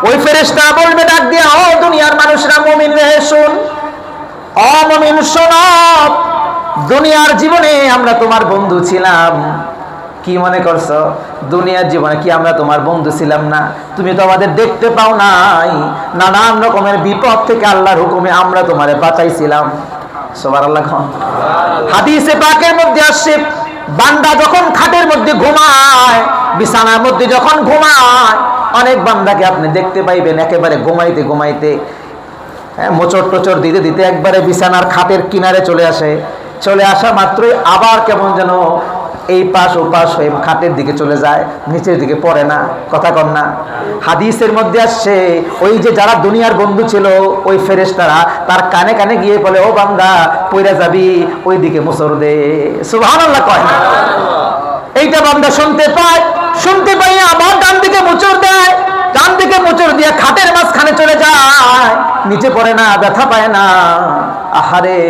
ওই ফেরেশতা বলবে ডাক দিয়া, ও দুনিয়ার মানুষরা, মুমিন রে শুন, ও মুমিন শোনো, দুনিয়ার জীবনে আমরা তোমার বন্ধু ছিলাম। কি মনে করছো? দুনিয়ার জীবনে কি আমরা তোমার বন্ধু ছিলাম না? তুমি তো আমাদের দেখতে পাও নাই। নানান রকমের বিপদ থেকে আল্লাহর হুকুমে আমরা তোমারে বাঁচাইছিলাম। সুবহানাল্লাহ। হাদিসে পাকের মধ্যে আসছে, বান্দা যখন খাটের মধ্যে ঘুমায়, বিছানার মধ্যে যখন ঘুমায়, অনেক বান্দাকে আপনি দেখতে পাইবেন একেবারে ঘুমাইতে ঘুমাইতে, মোচড় টোচড় দিতে দিতে একবারে বিছানার খাটের কিনারে চলে আসে। চলে আসা মাত্রই আবার কেমন যেন এই পাশ ও পাশ হয়ে খাটের দিকে চলে যায়, নিচের দিকে পড়ে না। কথা কন না? হাদিসের মধ্যে আসছে, ওই যে যারা দুনিয়ার বন্ধু ছিল, ওই ফেরেশতারা তার কানে কানে গিয়ে বলে, ও বান্দা পইরা যাবি, ওই দিকে মুসর দে। সুবহানাল্লাহ কয় না? এইটা বান্দা শুনতে পায়, শুনতে পাই আবার ডান দিকে মুচড় দেয়, ডান দিকে মুচড় দিয়ে খাটের মাঝখানে চলে যায়, নিচে পড়ে না, ব্যথা পায় না। আহারে,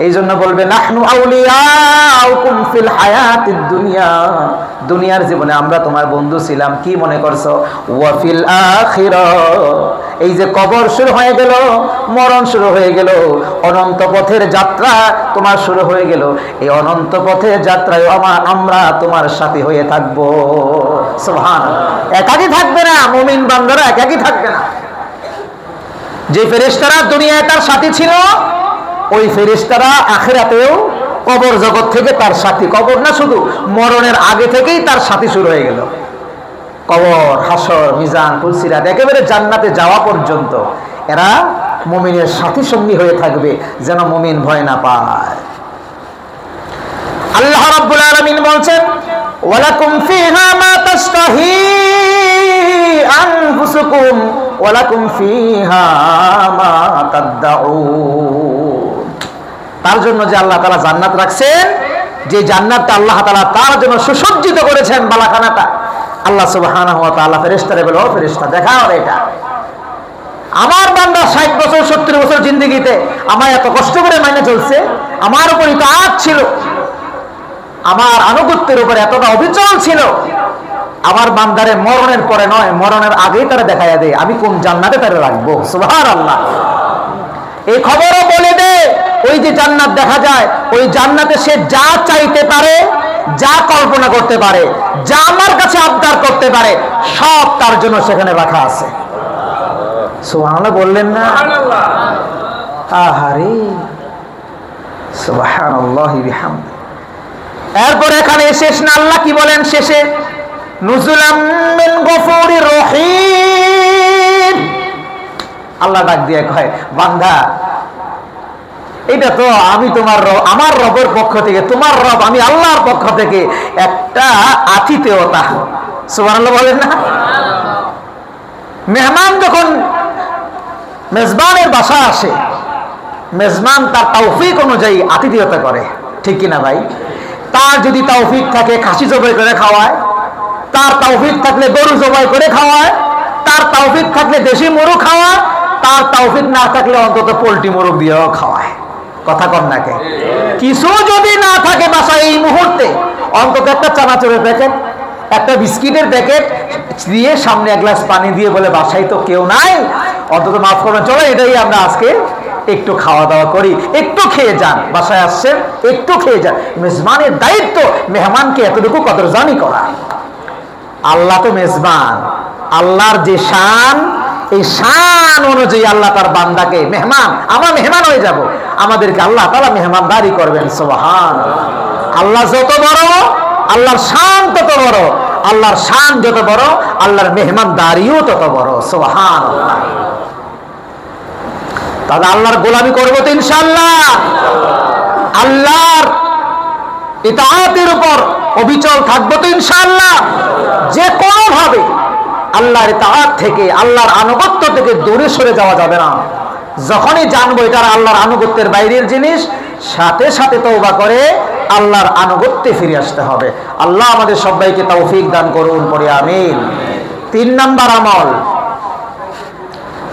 এই জন্য বলবে, নাহনু আউলিয়াউকুম ফিল হায়াতিদ দুনিয়া। দুনিয়ার জীবনে আমরা তোমার বন্ধু ছিলাম। কি মনে করছো? ওয়া ফিল আখিরাহ। এই যে কবর শুরু হয়ে গেল, মরণ শুরু হয়ে গেল, অনন্ত পথের যাত্রা তোমার শুরু হয়ে গেল, এই অনন্ত পথের যাত্রায় আমরা তোমার সাথী হয়ে থাকবো। সুবহানাল্লাহ। একাকী থাকবে না, মুমিন বান্দারা একাকী থাকবে না। যে ফেরেশতারা দুনিয়ায় তার সাথী ছিল, ওই ফেরেশতারা আখিরাতেও কবর জগৎ থেকে তার সাথী। কবর না, শুধু মরণের আগে থেকেই তার সাথী শুরু হয়ে গেল। কবর, হাসর, মিজান, পুলসিরাত, একেবারে জান্নাতে যাওয়া পর্যন্ত এরা মুমিনের সাথী সঙ্গী হয়ে থাকবে, যেন মুমিন ভয় না পায়। আল্লাহ রাব্বুল আলামিন বলছেন, ওয়ালাকুম ফিহা মা তাশতাহি আনফুসুকুম ওয়ালাকুম ফিহা মা তাদউন। তার জন্য যে আল্লাহ তাআলা জান্নাত রাখছেন, যে জান্নাতটা আল্লাহ তাআলা তার জন্য সুসজ্জিত করেছেন, বালাখানাটা, আল্লাহ সুবহানাহু ওয়া তাআলা ফেরেশতারে বলে, ও ফেরেশতা দেখাও এটা। আমার বান্দা 60 বছর 70 বছর জিন্দেগিতে আমায় এত কষ্ট করে মাইনে চলছে, আমার উপর ইতাআত ছিল, আমার আনুগত্যের উপর এতটা অবিচল ছিল, আমার বান্দারে মরণের পরে নয়, মরণের আগেই তারা দেখাইয়া দেয় আমি কোন জান্নাতে তারা রাখবো। সুবহানাল্লাহ। এই খবরও বলে দে, ওই যে জান্নাত দেখা যায়, ওই জান্নাতে সে যা চাইতে পারে, যা কল্পনা করতে পারে, যা আমার কাছে আবদার করতে পারে, সব তার জন্য সেখানে রাখা আছে। সুবহানাল্লাহ বললেন না? আহারে সুবহানাল্লাহি বিহামদি। এরপর এখানে শেষ না, আল্লাহ কি বলেন শেষে? নুজুলাম মিন গফুরির রহিম। আল্লাহ ডাক দিয়ে কয়, বান্দা এটা তো আমি তোমার রব, আমার রবের পক্ষ থেকে, তোমার রব আমি আল্লাহর পক্ষ থেকে একটা আতিথেয়তা। সুবহানাল্লাহ বলেন না? মেহমান যখন মেজবানের বাসা আসে, মেজবান তার তৌফিক অনুযায়ী আতিথেয়তা করে, ঠিক কিনা ভাই? তার যদি তৌফিক থাকে খাসি জবাই করে খাওয়ায়, তার তৌফিক থাকলে গরু জবাই করে খাওয়ায়, তার তৌফিক থাকলে দেশি মোরগ খাওয়ায়, তার তৌফিক না থাকলে অন্তত পোল্ট্রি মোরগ দিয়েও খাওয়ায়। কথা কম নাকি? কিছু যদি না থাকে বাসায় এই মুহূর্তে, অন্তত একটা চানাচুরের প্যাকেট, একটা বিস্কিটের প্যাকেট দিয়ে সামনে এক গ্লাস পানি দিয়ে বলে বাসায় তো কেউ নাই, অন্তত মাফ করবেন, চলো এটাই আমরা আজকে একটু খাওয়া দাওয়া করি, একটু খেয়ে যান, বাসায় আসছেন একটু খেয়ে যান। মেজবানের দায়িত্ব মেহমানকে এতটুকু কদরদানি করা। আল্লাহ তো মেজবান, আল্লাহর যে শান, এই শান অনুযায়ী আল্লাহ তার বান্দাকে মেহমান, আমরা মেহমান হয়ে যাব, আমাদেরকে আল্লাহ তাআলা মেহমানদারি করবেন। সুবহানাল্লাহ। আল্লাহ যত বড়, আল্লাহর শান তত বড়, আল্লাহর শান যত বড়, আল্লাহর মেহমানদারিও তত বড়। সুবহানাল্লাহ। তাহলে আল্লাহর গোলামি করবো তো ইনশাআল্লাহ, আল্লাহর ইতাআতের উপর অবিচল থাকবো তো ইনশাআল্লাহ। যে কোনো ভাবে আল্লাহর ইতাআত থেকে, আল্লাহর আনুগত্য থেকে দূরে সরে যাওয়া যাবে না। যখনই জানবো এটা আল্লাহর আনুগত্যের বাইরের জিনিস, সাথে সাথে তওবা করে আল্লাহর আনুগত্যে ফিরে আসতে হবে। আল্লাহ আমাদের সবাইকে তৌফিক দান করুন, পড়ে আমিন। 3 নাম্বার আমল,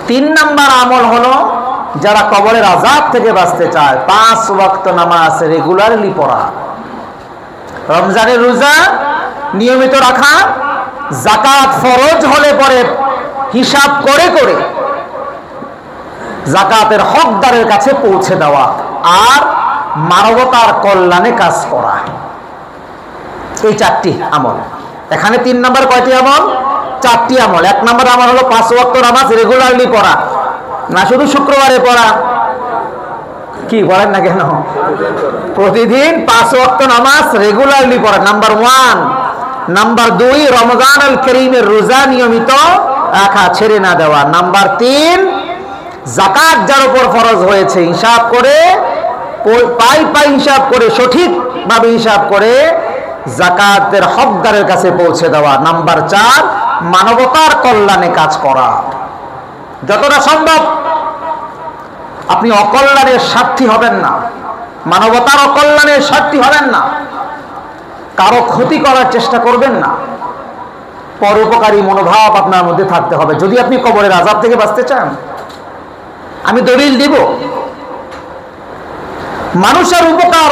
3 নাম্বার আমল হলো যারা কবরের আযাব থেকে বাঁচতে চায় 5 ওয়াক্ত নামাজ রেগুলারলি পড়া, রমজানের রোজা নিয়মিত রাখা, যাকাত ফরজ হলে পরে হিসাব করে করে যাকাতের হকদারের কাছে পৌঁছে দেওয়া, আর মানবতার কল্যাণে কাজ করা। এই 4টি আমল। এখানে 3 নাম্বার কয়টি আমল? 4টি আমল। 1 নাম্বার আমল হলো 5 ওয়াক্ত নামাজ রেগুলারলি পড়া, না শুধু শুক্রবারে পড়া। কি বলেন না কেন? প্রতিদিন 5 ওয়াক্ত নামাজ রেগুলারলি পড়া, নাম্বার 1। নাম্বার 2, রমজান আল করিমের রোজা নিয়মিত রাখা, ছেড়ে না দেওয়া। নাম্বার 3, যাকাত যার উপর ফরজ হয়েছে হিসাব করে, পাই পাই হিসাব করে, সঠিকভাবে হিসাব করে যাকাতের হকদারের কাছে পৌঁছে দেওয়া। নাম্বার 4, মানবতার কল্যাণে কাজ করা। যতটা সম্ভব আপনি অকল্যাণের স্বার্থী হবেন না, মানবতার অকল্যাণের স্বার্থী হবেন না, কারো ক্ষতি করার চেষ্টা করবেন না। পরোপকারী মনোভাব আপনার মধ্যে থাকতে হবে যদি আপনি কবরের আযাব থেকে বাঁচতে চান। আমি দলিল দিব, মানুষের উপকার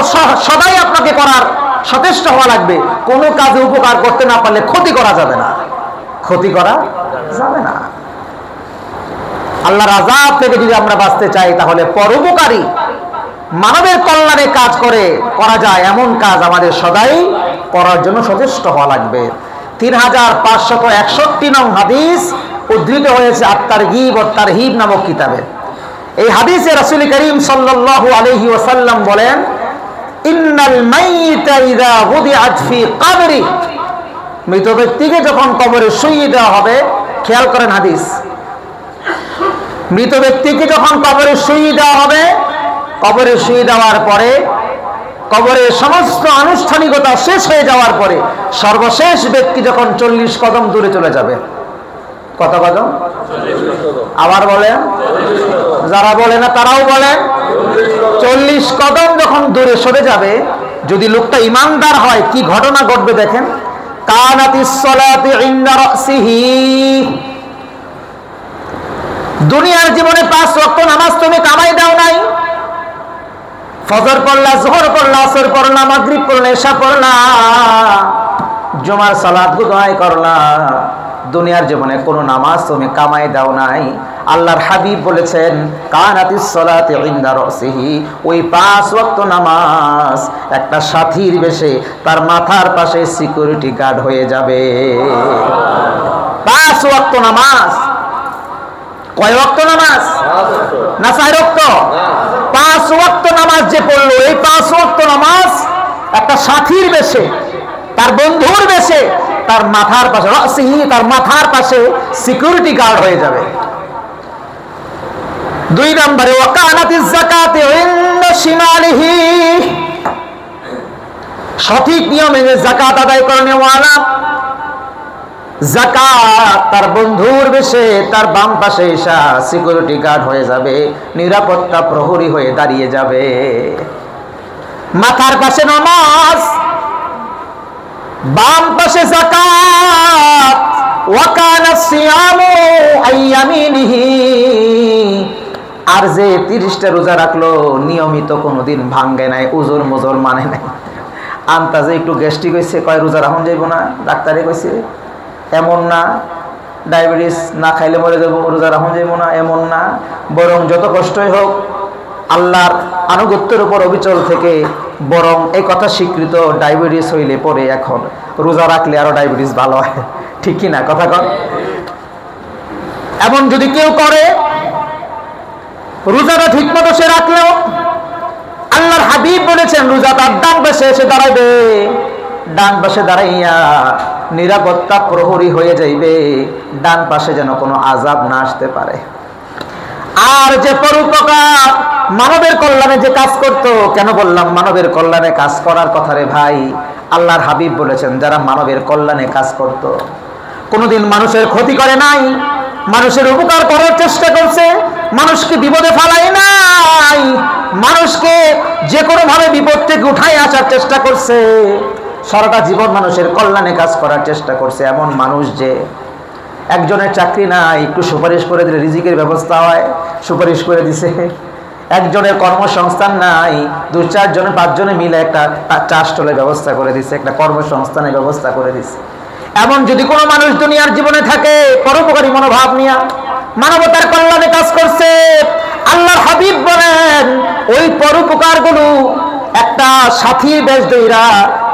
সদাই আপনাকে করার সচেষ্ট হওয়া লাগবে। কোনো কাজে উপকার করতে না পারলে ক্ষতি করা যাবে না, ক্ষতি করা যাবে না। আল্লাহর আযাব থেকে যদি আমরা বাঁচতে চাই, তাহলে পরোপকারী মানবের কল্যাণে কাজ করা যায় এমন কাজ আমাদের সদাই করার জন্য সচেষ্ট হওয়া লাগবে। 3561 নং হাদিস উদ্ধৃত হয়েছে আত-তারগীব ওয়াত তারহিব নামক কিতাবে। এই হাদিসে রাসূল করিম সাল্লাল্লাহু আলাইহি ওয়াসাল্লাম বলেন, ইন্নাল মাইয়িতা ইযা wudi'at ফি কবরি, মৃত ব্যক্তিকে যখন কবরে শুইয়ে দেওয়া হবে, খেয়াল করেন হাদিস, মৃত ব্যক্তিকে যখন কবরে শুইয়ে দেওয়া হবে, কবরে শুইয়ে দেওয়ার পরে কবরের সমস্ত আনুষ্ঠানিকতা শেষ হয়ে যাওয়ার পরে সর্বশেষ ব্যক্তি যখন 40 কদম দূরে চলে যাবে। কত কদম? আবার বলেন, যারা বলে না তারাও বলেন। 40 কদম যখন দূরে সরে যাবে, যদি লোকটা ইমানদার হয়, কি ঘটনা ঘটবে দেখেন। কানাতিস সালাতু ইনদা রাসিহি, দুনিয়ার জীবনে 5 ওয়াক্ত নামাজ তুমি কামাই দাও নাই, ফজর পড়লা, যোহর পড়লা, আসর পড়লা, মাগরিব পড়লা, ইশা পড়লা, জুমার সালাত আদায় করলা, দুনিয়ার জীবনে কোনো নামাজ তুমি কামাই দাও নাই। আল্লাহর হাবিব বলেছেন, কানাতিস সালাতু ইনদা রাসিহি, ওই 5 ওয়াক্ত নামাজ একটা সাথীর বেশে তার মাথার পাশে সিকিউরিটি গার্ড হয়ে যাবে। 5 ওয়াক্ত নামাজ কয় ওয়াক্ত নামাজ? না 4 ওয়াক্ত? 5 ওয়াক্ত নামাজ যে পড়লো, এই 5 ওয়াক্ত নামাজ একটা সাথীর বেশে, তার বন্ধুর বেশে, তার মাথার পাশে, তার মাথার পাশে সিকিউরিটি গার্ড হয়ে যাবে। 2 নম্বরে ওয়াকানাতিজ যাকাতু ইনদা শিমালিহি, সঠিক নিয়মে যে যাকাত আদায় করনে ওয়ালা, যাকাত তার বন্ধুর বেশে তার বাম পাশে এসে সিকিউরিটি গার্ড হয়ে যাবে, নিরাপত্তা প্রহরী হয়ে দাঁড়িয়ে যাবে। মাথার পাশে নামাজ, বাম পাশে যাকাত। ওয়া কানা সিয়ামু আইয়ামিনিহি, আর যে 30টা রোজা রাখলো নিয়মিত, কোনোদিন ভাঙ্গে নাই, উজুর মুজুর মানে নাই, আন্তাজে একটু গ্যাস্ট্রিক হয়েছে, কয় রোজা রাখুন যাইব না, ডাক্তারে কইছে এমন না, ডায়াবেটিস না খাইলে মরে যাবো, রোজা রাখুন যাইব না, এমন না, বরং যত কষ্টই হোক আল্লাহর আনুগত্যের উপর অবিচল থেকে, বরং এই কথা স্বীকৃত, ডায়াবেটিস হইলে পরে এখন রোজা রাখলে আরো ডায়াবেটিস ভালো হয়, ঠিক কি না কথা কন? এমন যদি কেউ করে, রোজাটা ঠিক মতো সে রাখলেও, আল্লাহর হাবিব বলেছেন রোজা তার ডান পাশে এসে দাঁড়াইবে, ডান পাশে দাঁড়াইয়া নিরাপত্তা প্রহরী হয়ে যাইবে, ডান পাশে যেন কোনো আযাব না আসতে পারে। আর যে পরোপকার, মানবের কল্যাণে যে কাজ করত, কেন বললাম মানবের কল্যাণে কাজ করার কথা রে ভাই? আল্লাহর হাবিব বলেছেন যারা মানবের কল্যাণে কাজ করত, কোনোদিন মানুষের ক্ষতি করে নাই, মানুষের উপকার করার চেষ্টা করছে, মানুষকে বিপদে ফেলাই নাই, মানুষকে যে কোনো ভাবে বিপদ থেকে উঠাই আসার চেষ্টা করছে, সারাটা জীবন মানুষের কল্যাণে কাজ করার চেষ্টা করছে। এমন মানুষ যে একজনের চাকরি নাই, একটু সুপারিশ করে দিলে রিজিকের ব্যবস্থা হয়, সুপারিশ করে দিছে। একজনের কর্মসংস্থান নাই, 2-4 জনে 5 জনে মিলে একটা চা স্টলের ব্যবস্থা করে দিছে, একটা কর্মসংস্থানের ব্যবস্থা করে দিছে। এমন যদি কোনো মানুষ দুনিয়ার জীবনে থাকে, পরোপকারী মনোভাব নিয়ে মানবতার কল্যাণে কাজ করছে, আল্লাহর হাবিব বলেন ওই পরোপকারগুলো একটা সাথীর বেশ দইরা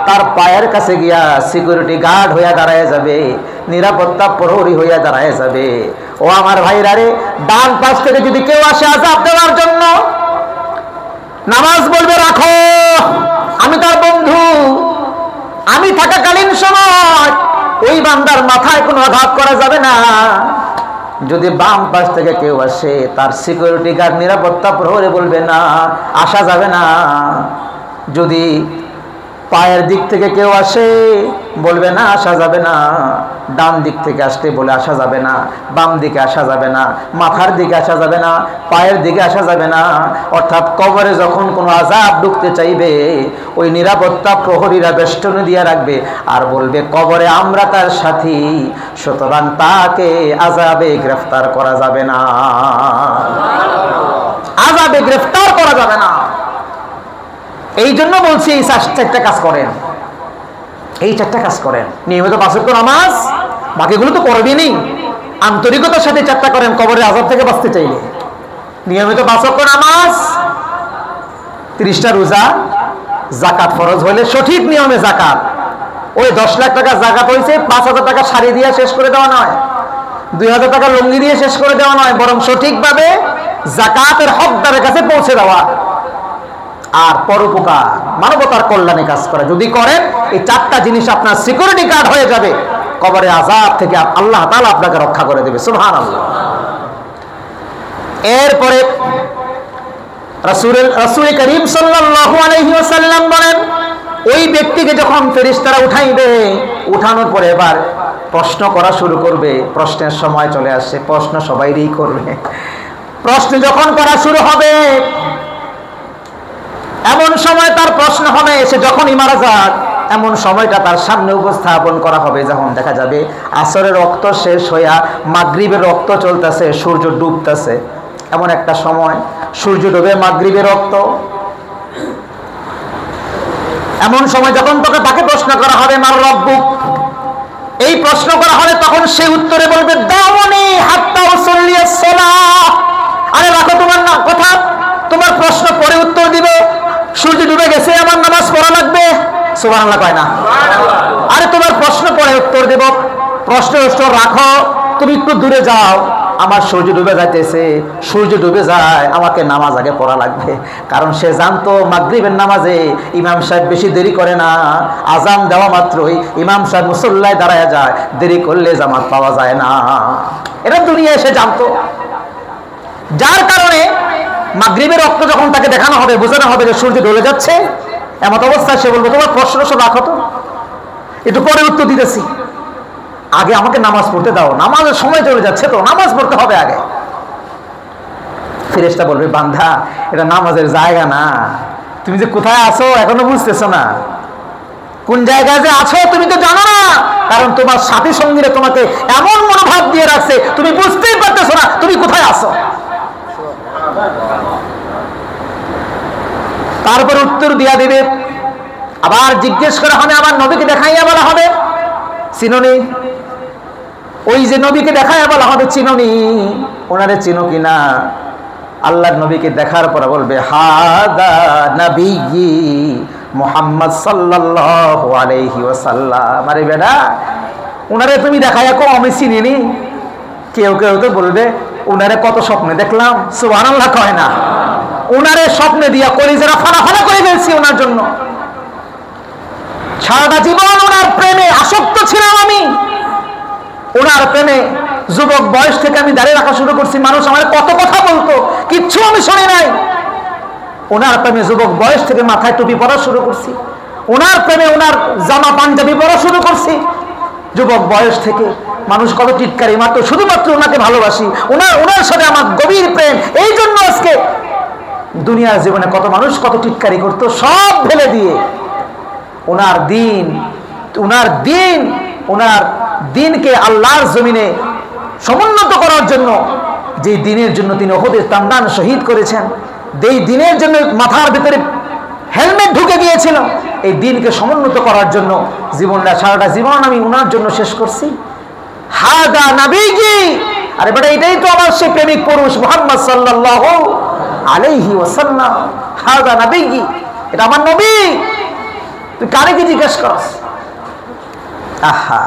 তার পায়ের কাছে গিয়া সিকিউরিটি গার্ড হইয়া দাঁড়ায় যাবে, নিরাপত্তা প্রহরী হইয়া দাঁড়ায় যাবে। ও আমার ভাইরা রে, ডান পাশ থেকে যদি কেউ আসে আযাব দেওয়ার জন্য, নামাজ বলবে রাখো, আমি তার বন্ধু, আমি থাকাকালীন সময় ওই বান্দার মাথায় কোনো আঘাত করা যাবে না। যদি বাম পাশ থেকে কেউ আসে, তার সিকিউরিটি গার্ড নিরাপত্তা প্রহরী বলবে না, আসা যাবে না। যদি পায়ের দিক থেকে কেউ আসে, বলবে না আসা যাবে না। ডান দিক থেকে আসতে বলে আসা যাবে না, বাম দিকে আসা যাবে না, মাথার দিকে আসা যাবে না, পায়ের দিকে আসা যাবে না। অর্থাৎ কবরে যখন কোনো আযাব ঢুকতে চাইবে, ওই নিরাপত্তা প্রহরীরা বেষ্টনী দিয়ে রাখবে আর বলবে কবরে আমরা তার সাথী, সুতরাং তাকে আযাবে গ্রেফতার করা যাবে না, আযাবে গ্রেফতার করা যাবে না। এই জন্য বলছি এই 4টা কাজ করেন, এই 4টা কাজ করেন। নিয়মিত 5 ওয়াক্ত নামাজ, বাকিগুলো তো করবেনই, আন্তরিকতার সাথে 4টা করেন কবরের আযাব থেকে বাঁচতে চাইলে। নিয়মিত 5 ওয়াক্ত নামাজ, 30টা রোজা, যাকাত ফরজ হলে সঠিক নিয়মে যাকাত। ওই 10 লাখ টাকা যাকাত হয়েছে, 5,000 টাকা শাড়ি দিয়ে শেষ করে দেওয়া নয়, 2,000 টাকা লুঙ্গি দিয়ে শেষ করে দেওয়া নয়, বরং সঠিকভাবে যাকাতের হকদারের কাছে পৌঁছে দেওয়া। আর পরোপকার, মানবতার কল্যাণে কাজ করা যদি করেন, এই 4টা জিনিস আপনার সিকিউরিটি গার্ড হয়ে যাবে, কবরের আযাব থেকে আল্লাহ তাআলা আপনাকে রক্ষা করে দেবে। সুবহানাল্লাহ। এরপরে রাসূল করিম সাল্লাল্লাহু আলাইহি ওয়াসাল্লাম বলেন, ওই ব্যক্তিকে যখন ফেরেশতারা উঠাইবে, উঠানোর পরে এবার প্রশ্ন করা শুরু করবে। প্রশ্নের সময় চলে আসছে, প্রশ্ন সবাইরই করবে। প্রশ্ন যখন করা শুরু হবে, এমন সময় তার প্রশ্ন হবে, সে যখনই মারা যাক এমন সময়টা তার সামনে উপস্থাপন করা হবে যখন দেখা যাবে আসরের রক্ত শেষ হইয়া মাগরিবের রক্ত চলতেছে, সূর্য ডুবতেছে। এমন একটা সময় সূর্য ডুবে মাগরিবের রক্ত, এমন সময় যখন তাকে প্রশ্ন করা হবে মার রব্বুক, এই প্রশ্ন করা হবে, তখন সে উত্তরে বলবে দাওনি হাত্তা উসাল্লিয়াস সালাহ। আরে রাখো তোমার না কথা, তোমার প্রশ্ন পরে উত্তর দিব। সূর্য ডুবে গেছে, আমার নামাজ পড়া লাগবে, সুবহানাল্লাহ কয় না? আরে তোমার প্রশ্ন পরে উত্তর দেব, প্রশ্ন উত্তর রাখো, তুমি একটু দূরে যাও, আমার সূর্য ডুবে যাইতেছে, সূর্য ডুবে যায়, আমাকে নামাজ আগে পড়া লাগবে। কারণ সে জানতো মাগরিবের নামাজে ইমাম সাহেব বেশি দেরি করে না, আজান দেওয়া মাত্রই ইমাম সাহেব মুসল্লায় দাঁড়ায় যায়, দেরি করলে জামাত পাওয়া যায় না। এটা দুনিয়ায় সে জানতো। যার কারণে মাগরিবের রক্ত যখন তাকে দেখানো হবে, বোঝানো হবে যে সূর্য ডলে যাচ্ছে, এমন অবস্থায় সে বলবে তোমার প্রশ্ন রাখো তো, একটু পরে উত্তর দিতেছি, আগে আমাকে নামাজ পড়তে দাও, নামাজের সময় চলে যাচ্ছে তো, নামাজ পড়তে হবে আগে। ফেরেশতা বলবে বান্দা এটা নামাজের জায়গা না, তুমি যে কোথায় আছো এখনো বুঝতেছো না, কোন জায়গায় যে আছো তুমি তো জানো না, কারণ তোমার সাথী সঙ্গীরা তোমাকে এমন মনোভাব দিয়ে রাখছে তুমি বুঝতেই পারতেছো না তুমি কোথায় আছো। তারপর উত্তর দিয়া দিবে, আবার জিজ্ঞেস করা হবে, আবার নবীকে দেখাইয়া বলা হবে চিনোনি, ওই যে নবীকে দেখাইয়া বলা হবে চিনোনি, ওনারে চিনো কিনা। আল্লাহর নবীকে দেখার পর বলবে হাদা নবী মুহাম্মদ সাল্লাল্লাহু আলাইহি ওয়াসাল্লাম। আরে বেটা ওনারে তুমি দেখাইয়া কো আমি চিনিনি। কেউ কেউ তো বলবে ওনারে কত স্বপ্নে দেখলাম, সুবহানাল্লাহ কয় না, ওনারে স্বপ্নে দিয়া কলিজারা ফাড়া করে ফেলছি ওনার জন্য, সারাটা জীবন ওনার প্রেমে আসক্ত ছিলাম আমি, ওনার প্রেমে যুবক বয়স থেকে আমি দাঁড়িয়ে রাখা শুরু করছি, মানুষ আমার কত কথা বলতো কিচ্ছু আমি শুনি নাই, ওনার প্রেমে যুবক বয়স থেকে মাথায় টুপি পরা শুরু করছি, ওনার প্রেমে ওনার জামা পাঞ্জাবি পরা শুরু করছি, যুবক বয়স থেকে মানুষ কত টিটকারি মাত্র, শুধুমাত্র ওনাকে ভালোবাসি, ওনার সাথে আমার গভীর প্রেম, এই জন্য আজকে দুনিয়ার জীবনে কত মানুষ কত টিটকারি করতো, সব ফেলে দিয়ে ওনার দিনকে আল্লাহর জমিনে সমুন্নত করার জন্য, যে দিনের জন্য তিনি উহুদের তান্ডান শহীদ করেছেন, যেই দিনের জন্য মাথার ভিতরে হেলমেট ঢুকে গিয়েছিল, এই দিনকে সমুন্নত করার জন্য জীবনটা সারাটা জীবন আমি ওনার জন্য শেষ করছি। হাদা নবীজি, আরে বেটা এটাই তো আমার সেই প্রেমিক পুরুষ মুহাম্মদ সাল্লাল্লাহু আলাইহি ওয়াসাল্লাম, হাদা নবীজি, এটা আমার নবী, তুই কারে কি জিজ্ঞেস করস। আহা,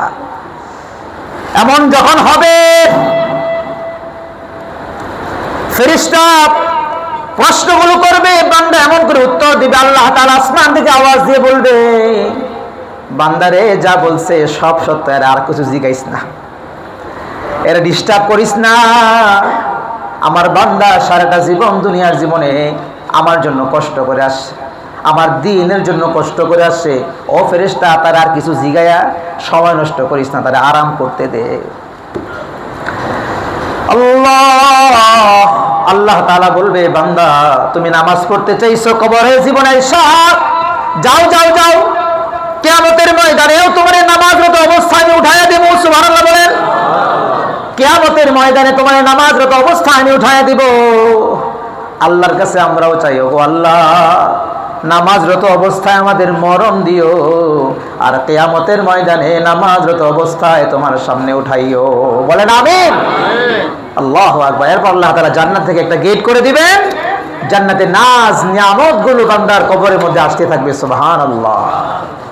এমন যখন হবে ফেরেশতা প্রশ্নগুলো করবে, বান্দা এমন করে উত্তর দিবে, আল্লাহ তাআলা আসমান থেকে আওয়াজ দিয়ে বলবে বান্দারে যা বলছে সব সত্য, আর কিছু জিজ্ঞাইস না, এরা ডিস্টার্ব করিস না, আমার বান্দা সারাটা জীবন দুনিয়ার জীবনে আমার জন্য কষ্ট করে আসছে, আমার দ্বীনের জন্য কষ্ট করে আসছে, ও ফেরেশতা তার আর কিছু জিগায়া সময় নষ্ট করিস না, তারা আরাম করতে দে। আল্লাহ তাআলা বলবে বান্দা তুমি নামাজ পড়তে চাইছো, কবরের জীবনে যাও যাও যাও, কিয়ামতের ময়দানেও তোমার নামাজরত অবস্থায় আমি উঠাইয়া দেব, সুবহানাল্লাহ বলেন। কিয়ামতের ময়দানে তোমার নামাজরত অবস্থায় আমি উঠাইয়া দিব। আল্লাহর কাছে আমরাও চাই, ওগো আল্লাহ নামাজরত অবস্থায় আমাদের মরণ দিও, আর কিয়ামতের ময়দানে নামাজরত অবস্থায় তোমার সামনে উঠাইও, বলেন আমিন। আল্লাহু আকবার। এরপর আল্লাহ তাআলা জান্নাত থেকে একটা গেট করে দিবেন, জান্নাতে নাজ নিয়ামত গুলো বান্দার কবরের মধ্যে আসতে থাকবে, সুবহানাল্লাহ।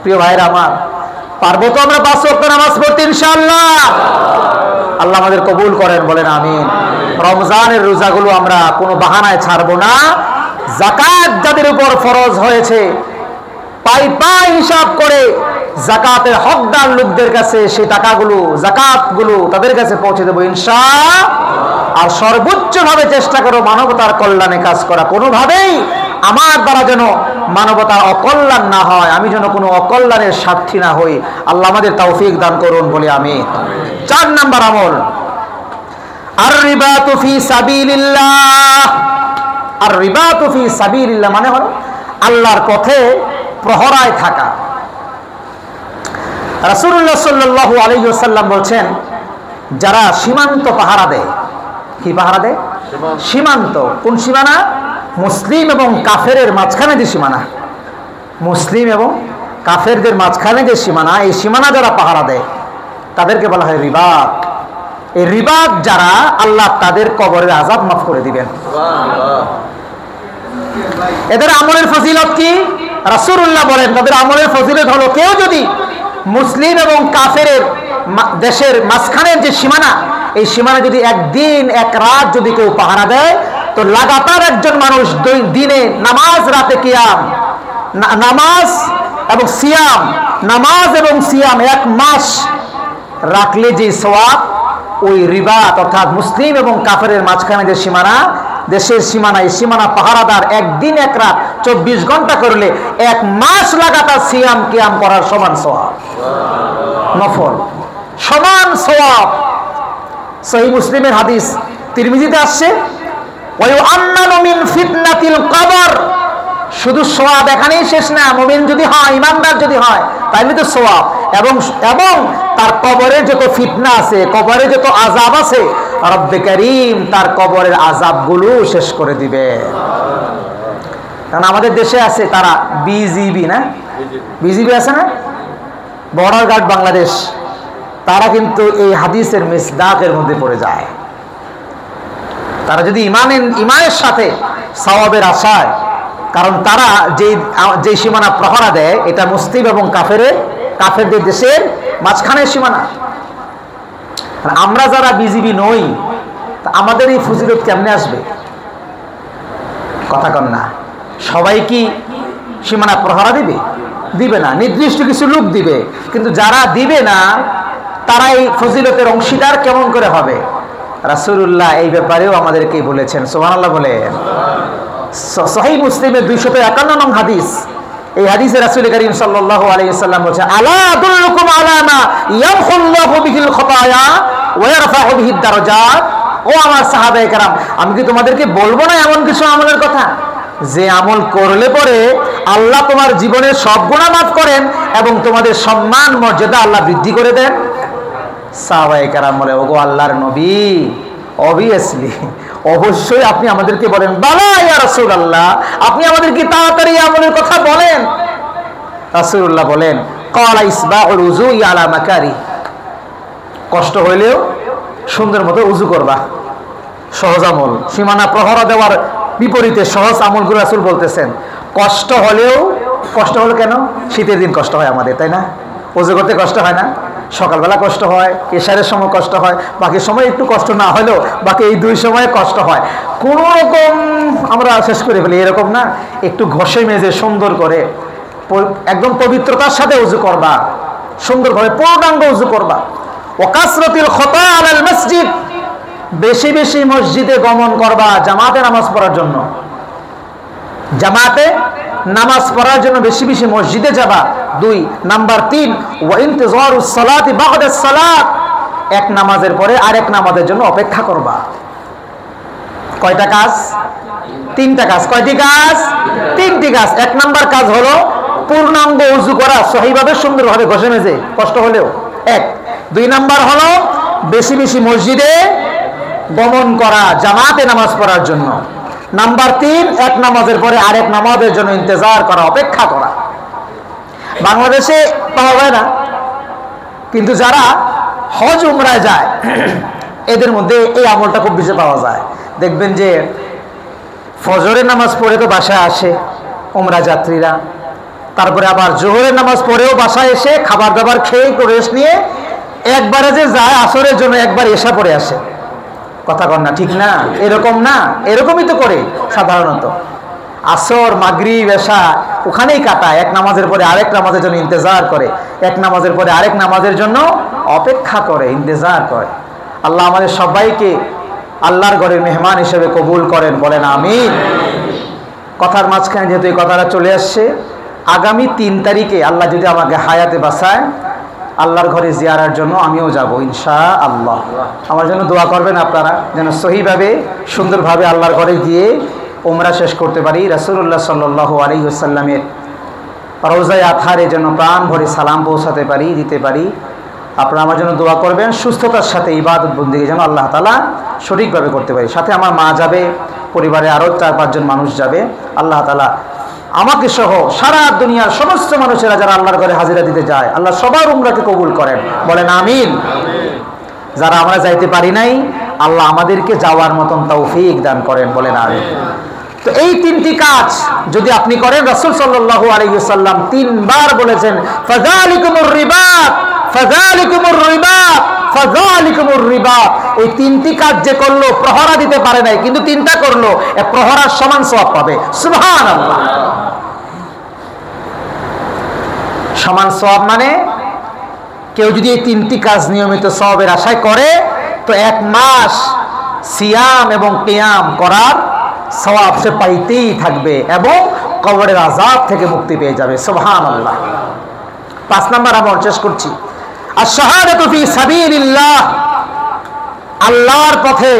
প্রিয় ভাইরা আমার, পারবো তো আমরা 5 ওয়াক্ত নামাজ পড়তে ইনশাআল্লাহ? আল্লাহ আমাদের কবুল করেন, বলেন আমিন। রমজানের রোজাগুলো আমরা কোনো বাহানায় ছাড়বো না। যাকাত যাদের উপর ফরজ হয়েছে পাই হিসাব করে যাকাতের হকদার লোকদের কাছে সেই টাকাগুলো যাকাতগুলো তাদের কাছে পৌঁছে দেবো ইনশাআল্লাহ। আর সর্বোচ্চ ভাবে চেষ্টা করো মানবতার কল্যাণে কাজ করা, কোনোভাবেই আমার দ্বারা যেন মানবতার অকল্যাণ না হয়, আমি যেন কোনো অকল্যাণের সাক্ষী না হই। আল্লাহ আমাদের তৌফিক দান করুন, বলি আমিন। 4 নাম্বার আমল আর রিবাতু ফি সাবিলিল্লাহ। আর রিবাতু ফি সাবিলিল্লাহ মানে হলো আল্লাহর পথে প্রহরায় থাকা। রাসূলুল্লাহ সাল্লাল্লাহু আলাইহি ওয়াসাল্লাম বলছেন, যারা সীমান্ত পাহারা দেয়, কি পাহারা দেয়? সীমান্ত। কোন সীমানা? মুসলিম এবং কাফেরের মাঝখানে যে সীমানা, মুসলিম এবং কাফেরদের মাঝখানে যে সীমানা, এই সীমানা যারা পাহারা দেয় তাদেরকে বলা হয় রিবাত। এই রিবাত যারা, আল্লাহ তাদের কবরের আযাব মাফ করে দিবেন। এদের আমলের ফজিলত কি? রাসূলুল্লাহ বলেন তাদের আমলের ফজিলত হলো, কেউ যদি মুসলিম এবং কাফেরের দেশের মাঝখানের যে সীমানা, এই সীমানা যদি একদিন এক রাত যদি কেউ পাহারা দেয়, তো লাগাতার একজন মানুষ দিনে নামাজ, রাতে কিয়াম, নামাজ এবং সিয়াম, নামাজ এবং সিয়াম 1 মাস রাখলে যে সওয়াব, ওই রিবাত অর্থাৎ মুসলিম এবং কাফেরের মাঝখানে যে সীমানা, দেশের সীমানা, এই সীমানা পাহারাদার একদিন এক রাত 24 ঘন্টা করলে 1 মাস লাগাতার সিয়াম কিয়াম করার সমান সওয়াব, নফল সমান সওয়াব। সহিহ মুসলিমের হাদিস, তিরমিজিতে আসছে, ওয়ায়ুআন্নানু মিন ফিতনাতিল কবর। শুধু সওয়াব এখানেই শেষ না, মুমিন যদি হয়, ইমানদার যদি হয়, তাহলে তো সওয়াব, এবং তার কবরে যত ফিতনা আছে, কবরে যত আযাব আছে, রব্বে কারীম তার কবরের আযাবগুলো শেষ করে দিবে। কারণ আমাদের দেশে আছে তারা বিজিবি, না বিজিবি আছে না, বর্ডার গার্ড বাংলাদেশ, তারা কিন্তু এই হাদিসের মিসদাকের মধ্যে পড়ে যায়। তারা যদি ইমানের সাথে সওয়াবের আশায়, কারণ তারা যে সীমানা প্রহরা দেয়, এটা মুসলিম এবং কাফেরদের দেশের মাঝখানের সীমানা। আমরা যারা বিজিবি নই, আমাদের এই ফজিলত কেমনে আসবে? কথা কন না। সবাই কি সীমানা প্রহরা দিবে না, নির্দিষ্ট কিছু লোক দিবে, কিন্তু যারা দিবে না তারা এই ফজিলতের অংশীদার কেমন করে হবে? রাসূলুল্লাহ এই ব্যাপারেও আমাদেরকে বলেছেন, সুবহানাল্লাহ বলেন। সহিহ মুসলিমের 251 নং হাদিস, এই হাদিসে রাসূল করিম সাল্লাল্লাহু আলাইহি ওয়াসাল্লাম বলেছেন, আলা আদুল্লুকুম আলা মা ইয়ামহুল্লাহু বিহিল খাতায়া ওয়া ইয়ারফাউ বিহিদ দারাজাত। ও আমার সাহাবায়ে কেরাম, আমি কি তোমাদেরকে বলবো না এমন কিছু আমলের কথা, যে আমল করলে পরে আল্লাহ তোমার জীবনের সব গুনাহ মাফ করেন এবং তোমাদের সম্মান মর্যাদা আল্লাহ বৃদ্ধি করে দেন? সাহাবায়ে কেরাম বলে, ওগো আল্লাহর নবী, অবভিয়াসলি, অবশ্যই আপনি আমাদেরকে বলেন। বালা ইয়া রাসূলুল্লাহ, আপনি আমাদেরকে তাড়াতাড়ি আমলের কথা বলেন। রাসূলুল্লাহ বলেন, ক্বালা ইসবাউল উযুই আলা মাকারি। কষ্ট হইলেও সুন্দর মতো উযু করবা, সহজ আমল। সীমানা প্রহরা দেওয়ার বিপরীতে সহজ আমলগুলো রাসূল বলতেছেন। কষ্ট হলো কেন? শীতের দিন কষ্ট হয় আমাদের, তাই না? উযু করতে কষ্ট হয় না? সকালবেলা কষ্ট হয়, এশারের সময় কষ্ট হয়, বাকি সময় একটু কষ্ট না হলেও বাকি এই 2 সময়ে কষ্ট হয়। কোনো রকম আমরা শেষ করে ফেলি, এরকম না, একটু ঘষে মেজে সুন্দর করে একদম পবিত্রতার সাথে উযু করবা, সুন্দরভাবে পূর্ণাঙ্গ উযু করবা। ওয়া কাসরাতিল খতা আলাল মসজিদ, বেশি বেশি মসজিদে গমন করবা জামাতে নামাজ পড়ার জন্য। জামাতে নামাজ পড়ার জন্য বেশি বেশি মসজিদে যাবা। 2 নাম্বার 3, ওয়া ইনতিজারুস সালাতি বা'দাস সালাত, এক নামাজের পরে আরেক নামাজের জন্য অপেক্ষা করবা। কয়টা কাজ? 3টা কাজ। কয়টি কাজ? 3টি কাজ। 1 নাম্বার কাজ হলো পূর্ণাঙ্গ ওযু করা, সহিভাবে সুন্দরভাবে ঘষে মেজে, কষ্ট হলেও 1। 2 নাম্বার হলো বেশি বেশি মসজিদে গমন করা জামাতে নামাজ পড়ার জন্য। নাম্বার 3, এক নামাজের পরে আরেক নামাজের জন্য ইন্তজার করা, অপেক্ষা করা। বাংলাদেশে পাওয়া যায় না, কিন্তু যারা হজ উমরায় যায় এদের মধ্যে এই আমলটা খুব বেশি পাওয়া যায়। দেখবেন যে ফজরের নামাজ পড়ে তো বাসায় আসে উমরা যাত্রীরা, তারপরে আবার জোহরের নামাজ পড়েও বাসায় এসে খাবার দাবার খেয়ে একটু রেস্ট নিয়ে একবারে যে যায় আসরের জন্য, একবার এশা পড়ে আসে। কথা কন না, ঠিক না? এরকম না, এরকমই তো করে সাধারণত। আসর, মাগরিব, এশা ওখানেই কাটায়, এক নামাজের পরে আরেক নামাজের জন্য ইন্তজার করে, এক নামাজের পরে আরেক নামাজের জন্য অপেক্ষা করে, ইন্তজার করে। আল্লাহ আমাদের সবাইকে আল্লাহর ঘরের মেহমান হিসেবে কবুল করেন, বলেন আমিন। কথার মাঝখানে যেহেতু এই কথাটা চলে আসছে, আগামী 3 তারিখে আল্লাহ যদি আমাকে হায়াতে বাঁচায়, আল্লাহর ঘরে জিয়ারার জন্য আমিও যাব ইনশাআল্লাহ। আমার জন্য দোয়া করবেন আপনারা, যেন সহিভাবে সুন্দরভাবে আল্লাহর ঘরে গিয়ে উমরা শেষ করতে পারি, রাসূলুল্লাহ সাল্লাল্লাহু আলাইহি ওয়াসাল্লামের রওজায়ে আতহারে যেন প্রাণ ভরে সালাম পৌঁছাতে পারি, দিতে পারি। আপনারা আমার জন্য দোয়া করবেন, সুস্থতার সাথে ইবাদত বন্দেগী যেন আল্লাহ তাআলা সঠিকভাবে করতে পারি। সাথে আমার মা যাবে, পরিবারে আরও 4-5 জন মানুষ যাবে। আল্লাহ তাআলা আমাকে সহ সারা দুনিয়ার সমস্ত মানুষেরা যারা আল্লাহর ঘরে হাজিরা দিতে যায়, আল্লাহ সবার উমরাকে কবুল করেন, বলেন আমিন। যারা আমরা যাইতে পারি নাই, আল্লাহ আমাদেরকে যাওয়ার মতন তৌফিক দান করেন, বলেন আমিন। তো এই 3টি কাজ যদি আপনি করেন, রাসূল সাল্লাল্লাহু আলাইহি ওয়াসাল্লাম 3 বার বলেছেন, ফাযালিকুমুর রিবাত, ফাযালিকুমুর রিবাত, ফাযালিকুমুর রিবাত। ওই 3টি কাজ যে করলো, প্রহরা দিতে পারে নাই কিন্তু 3টা করলো, এ প্রহরার সমান সওয়াব পাবে। সুবহানাল্লাহ। সমান সওয়াব মানে কেউ যদি এই 3টি কাজ নিয়মিত সওয়াবের আশায় করে তো 1 মাস সিয়াম এবং কিয়াম করার সওয়াব সে পাইতেই থাকবে এবং কবরের আযাব থেকে মুক্তি পেয়ে যাবে। সুবহানাল্লাহ। 5 নাম্বার আমরা শেষ করছি, আশ-শাহাদাতু ফি সাবিলিল্লাহ, আল্লাহর পথে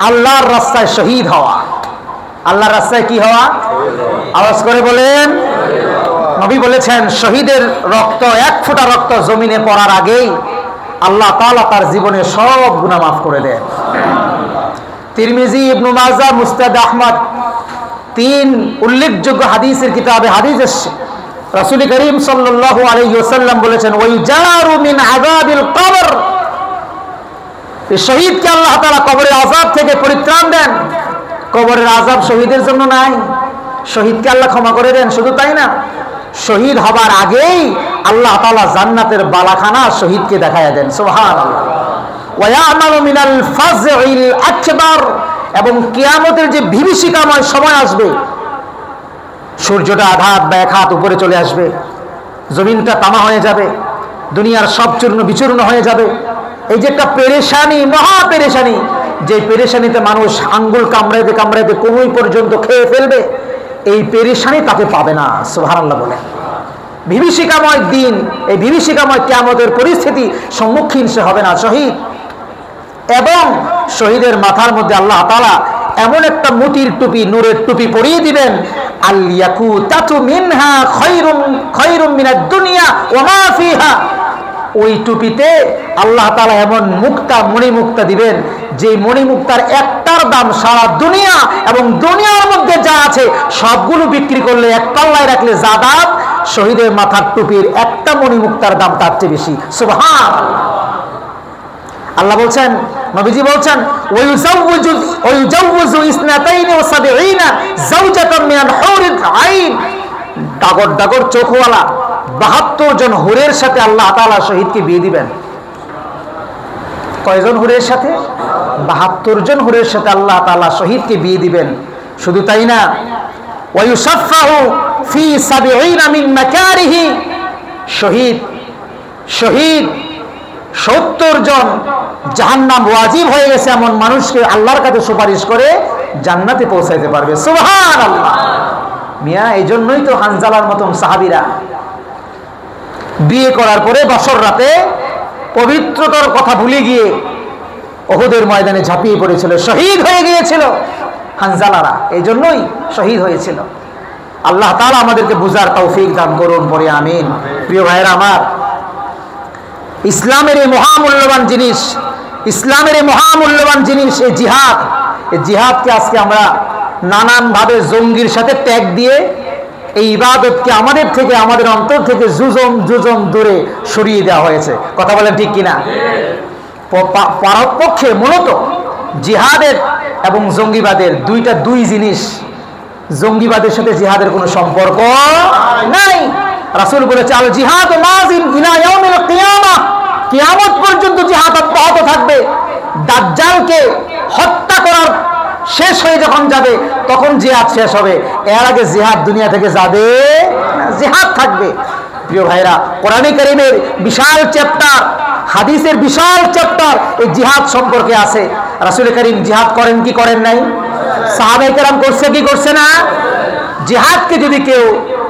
আল্লাহর রাস্তায় শহীদ হওয়া। আল্লাহর রাস্তায় কি হওয়া? আওয়াজ করে বলেন। নবী বলেছেন শহীদের রক্ত, 1 ফোঁটা রক্ত জমিনে পড়ার আগেই আল্লাহ তাআলা তার জীবনের সব গুনাহ মাফ করে দেন। তিরমিজি, ইবনে মাজাহ, মুসনাদ আহমদ 3 উল্লেখযোগ্য হাদিসের কিতাবে হাদিস এসেছে। রাসূল করিম সাল্লাল্লাহু আলাইহি ওয়াসাল্লাম বলেছেন ওয়াইজারু মিন আযাবিল কবর, এই শহীদকে আল্লাহ তাআলা কবরের আযাব থেকে পরিত্রাণ দেন। কবরের আযাব শহীদের জন্য নাই, শহীদকে আল্লাহ ক্ষমা করে দেন। শুধু তাই না, শহীদ হবার আগেই আল্লাহ তাআলা জান্নাতের বালাখানা শহীদকে দেখায়া দেন। সুবহানাল্লাহ। ওয়া ইয়ামালু মিনাল ফাজইল আকবার, এবং কিয়ামতের যে বিভীষিকাময় সময় আসবে, সূর্যটা আধা হাত বা 1 হাত উপরে চলে আসবে, জমিনটা তামা হয়ে যাবে, দুনিয়ার সব চূর্ণ বিচূর্ণ হয়ে যাবে। এই যে একটা পেরেশানি, মহা পেরেশানি, যে পেরেশানিতে মানুষ আঙ্গুল কামড়াইতে কামড়াইতে কোমর পর্যন্ত খেয়ে ফেলবে, এই পেরেশানি তাকে পাবে না। সুবহানাল্লাহ বলে। বিভীষিকাময় দিন, এই বিভীষিকাময় কিয়ামতের পরিস্থিতি সম্মুখীন সে হবে না শহীদ। এবং শহীদের মাথার মধ্যে আল্লাহ তাআলা এমন একটা মুতির টুপি, নূরের টুপি পরিয়ে দিবেন, আল ইয়াকুতাতু মিনহা খায়রুম মিনাদ দুনিয়া ওয়া মা ফিহা। ওই টুপিতে আল্লাহ তাআলা এমন মুক্তা, মণিমুক্তা দিবেন, যে মণিমুক্তার একটার দাম সারা দুনিয়া এবং দুনিয়ার মধ্যে যা আছে সবগুলো বিক্রি করলে, এক পাল্লায় রাখলে যা দাম, শহীদের মাথার টুপির একটা মণিমুক্তার দাম তার চেয়ে বেশি। সুবহানাল্লাহ। আল্লাহ বলছেন, নবীজি বলছেন ওয়ায়ুজাওযু ইসনাতাইনি ওয়া সাবঈনা যাওজাতাম মিনাল হুরিল আইন, ডাগর ডাগর চোখওয়ালা 72 জন হুরের সাথে আল্লাহ তাআলা শহীদকে বিয়ে দিবেন। কয়জন হুরের সাথে? 72 জন হুরের সাথে আল্লাহ তাআলা শহীদকে বিয়ে দিবেন। শুধু তাই না, ওয়ায়ুসাফফাহু ফি 70 মিন মাকারিহি, শহীদ 70 জন জাহান্নাম ওয়াজিব হয়ে গেছে এমন মানুষকে আল্লাহর কাছে সুপারিশ করে জান্নাতে পৌঁছাইতে পারবে। সুবহানাল্লাহ। মিয়া, এই জন্যই তো হানজালার মতন সাহাবীরা বিয়ে করার পরে বছর রাতে পবিত্রতার কথা ভুলে গিয়ে উহুদের ময়দানে ঝাঁপিয়ে পড়েছিল, শহীদ হয়ে গিয়েছিল হানজালারা। এই জন্যই শহীদ হয়েছিল। আল্লাহ তাআলা আমাদেরকে বুঝার তৌফিক দান করুন, পরে আমিন। প্রিয় ভাইরা আমার, ইসলামের এই মহামূল্যবান জিনিস, ইসলামের এই মহামূল্যবান জিনিস এই জিহাদ, এই জিহাদকে আজকে আমরা নানানভাবে জঙ্গির সাথে ট্যাগ দিয়ে এই ইবাদতকে আমাদের থেকে, আমাদের অন্তর থেকে জুজম দূরে সরিয়ে দেওয়া হয়েছে। কথা বলেন ঠিক কিনা? পরপক্ষে মূলত জিহাদের এবং জঙ্গিবাদের দুই জিনিস। জঙ্গিবাদের সাথে জিহাদের কোনো সম্পর্ক নাই। রাসূল বলেছে আল জিহাদ মাযিন ইলা ইয়াউমিল কিয়ামা, কিয়ামত পর্যন্ত জিহাদ অব্যাহত থাকবে। দাজ্জালকে হত্যা করার শেষ হয়ে যখন যাবে তখন জিহাদ শেষ হবে, এর আগে জিহাদ দুনিয়া থেকে যাবে না, জিহাদ থাকবে। প্রিয় ভাইরা, কোরআনে কারীমের বিশাল চ্যাপ্টার, হাদিসের বিশাল চ্যাপ্টার এই জিহাদ সম্পর্কে আছে। রাসূল করিম জিহাদ করেন কি করেন নাই? সাহাবায়ে কেরাম করছে কি করছে না? জিহাদকে যদি কেউ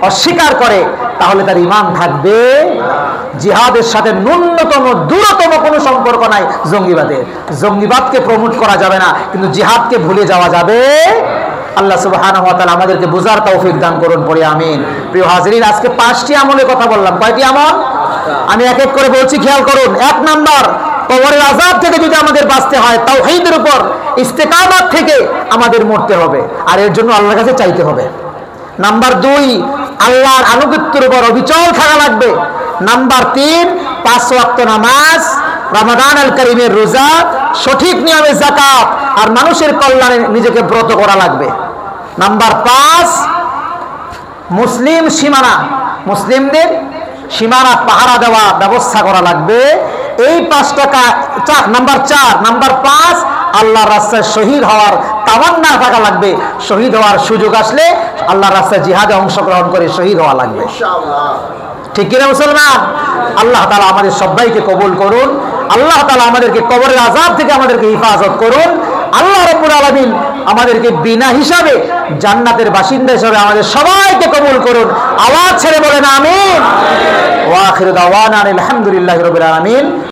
অস্বীকার করে তাহলে তার ঈমান থাকবে। জিহাদের সাথে ন্যূনতম দূরতম কোনো সম্পর্ক নাই জঙ্গিবাদের। জঙ্গিবাদকে প্রমোট করা যাবে না, কিন্তু জিহাদকে ভুলে যাওয়া যাবে। আল্লাহ সুবহানাহু ওয়া তাআলা আমাদেরকে বুঝার তৌফিক দান করুন, পড়ে আমিন। প্রিয় হাজিরিন, আজকে 5টি আমলের কথা বললাম। কয়টি আমল? আমি এক এক করে বলছি, খেয়াল করুন। 1 নাম্বার, কবরের আযাব থেকে যদি আমাদের বাঁচতে হয় তাওহীদের উপর ইস্তেকামাত থেকে আমাদের মরতে হবে, আর এর জন্য আল্লাহর কাছে চাইতে হবে। নাম্বার 2, আল্লাহর আনুগত্যের উপর অবিচল থাকা লাগবে। নাম্বার 3, 5 ওয়াক্ত নামাজ, রমাদান আল কারীমের রোজা, সঠিক নিয়মে যাকাত, আর মানুষের কল্যাণে নিজেকে ব্রত করা লাগবে। নাম্বার 5, মুসলিমদের সীমানা পাহারা দেওয়া ব্যবস্থা করা লাগবে। এই 5 টাকা নাম্বার 4, নাম্বার 5 আল্লাহর রাস্তায় শহীদ হওয়ার তামান্না থাকা লাগবে। শহীদ হওয়ার সুযোগ আসলে আল্লাহর রাস্তায় জিহাদে অংশগ্রহণ করে শহীদ হওয়া লাগবে, ইনশাআল্লাহ। ঠিক কিনা মুসলমান? আল্লাহ তাআলা আমাদের সবাইকে কবুল করুন। আল্লাহ তাআলা আমাদেরকে কবরের আযাব থেকে আমাদেরকে হিফাজত করুন। আল্লাহ রাব্বুল আলামিন আমাদেরকে বিনা হিসাবে জান্নাতের বাসিন্দা হিসেবে আমাদের সবাইকে কবুল করুন। আওয়াজ ছেড়ে বলেন আমিন। ওয়া আখিরু দাওয়ানা আলহামদুলিল্লাহি রাব্বিল আলামিন।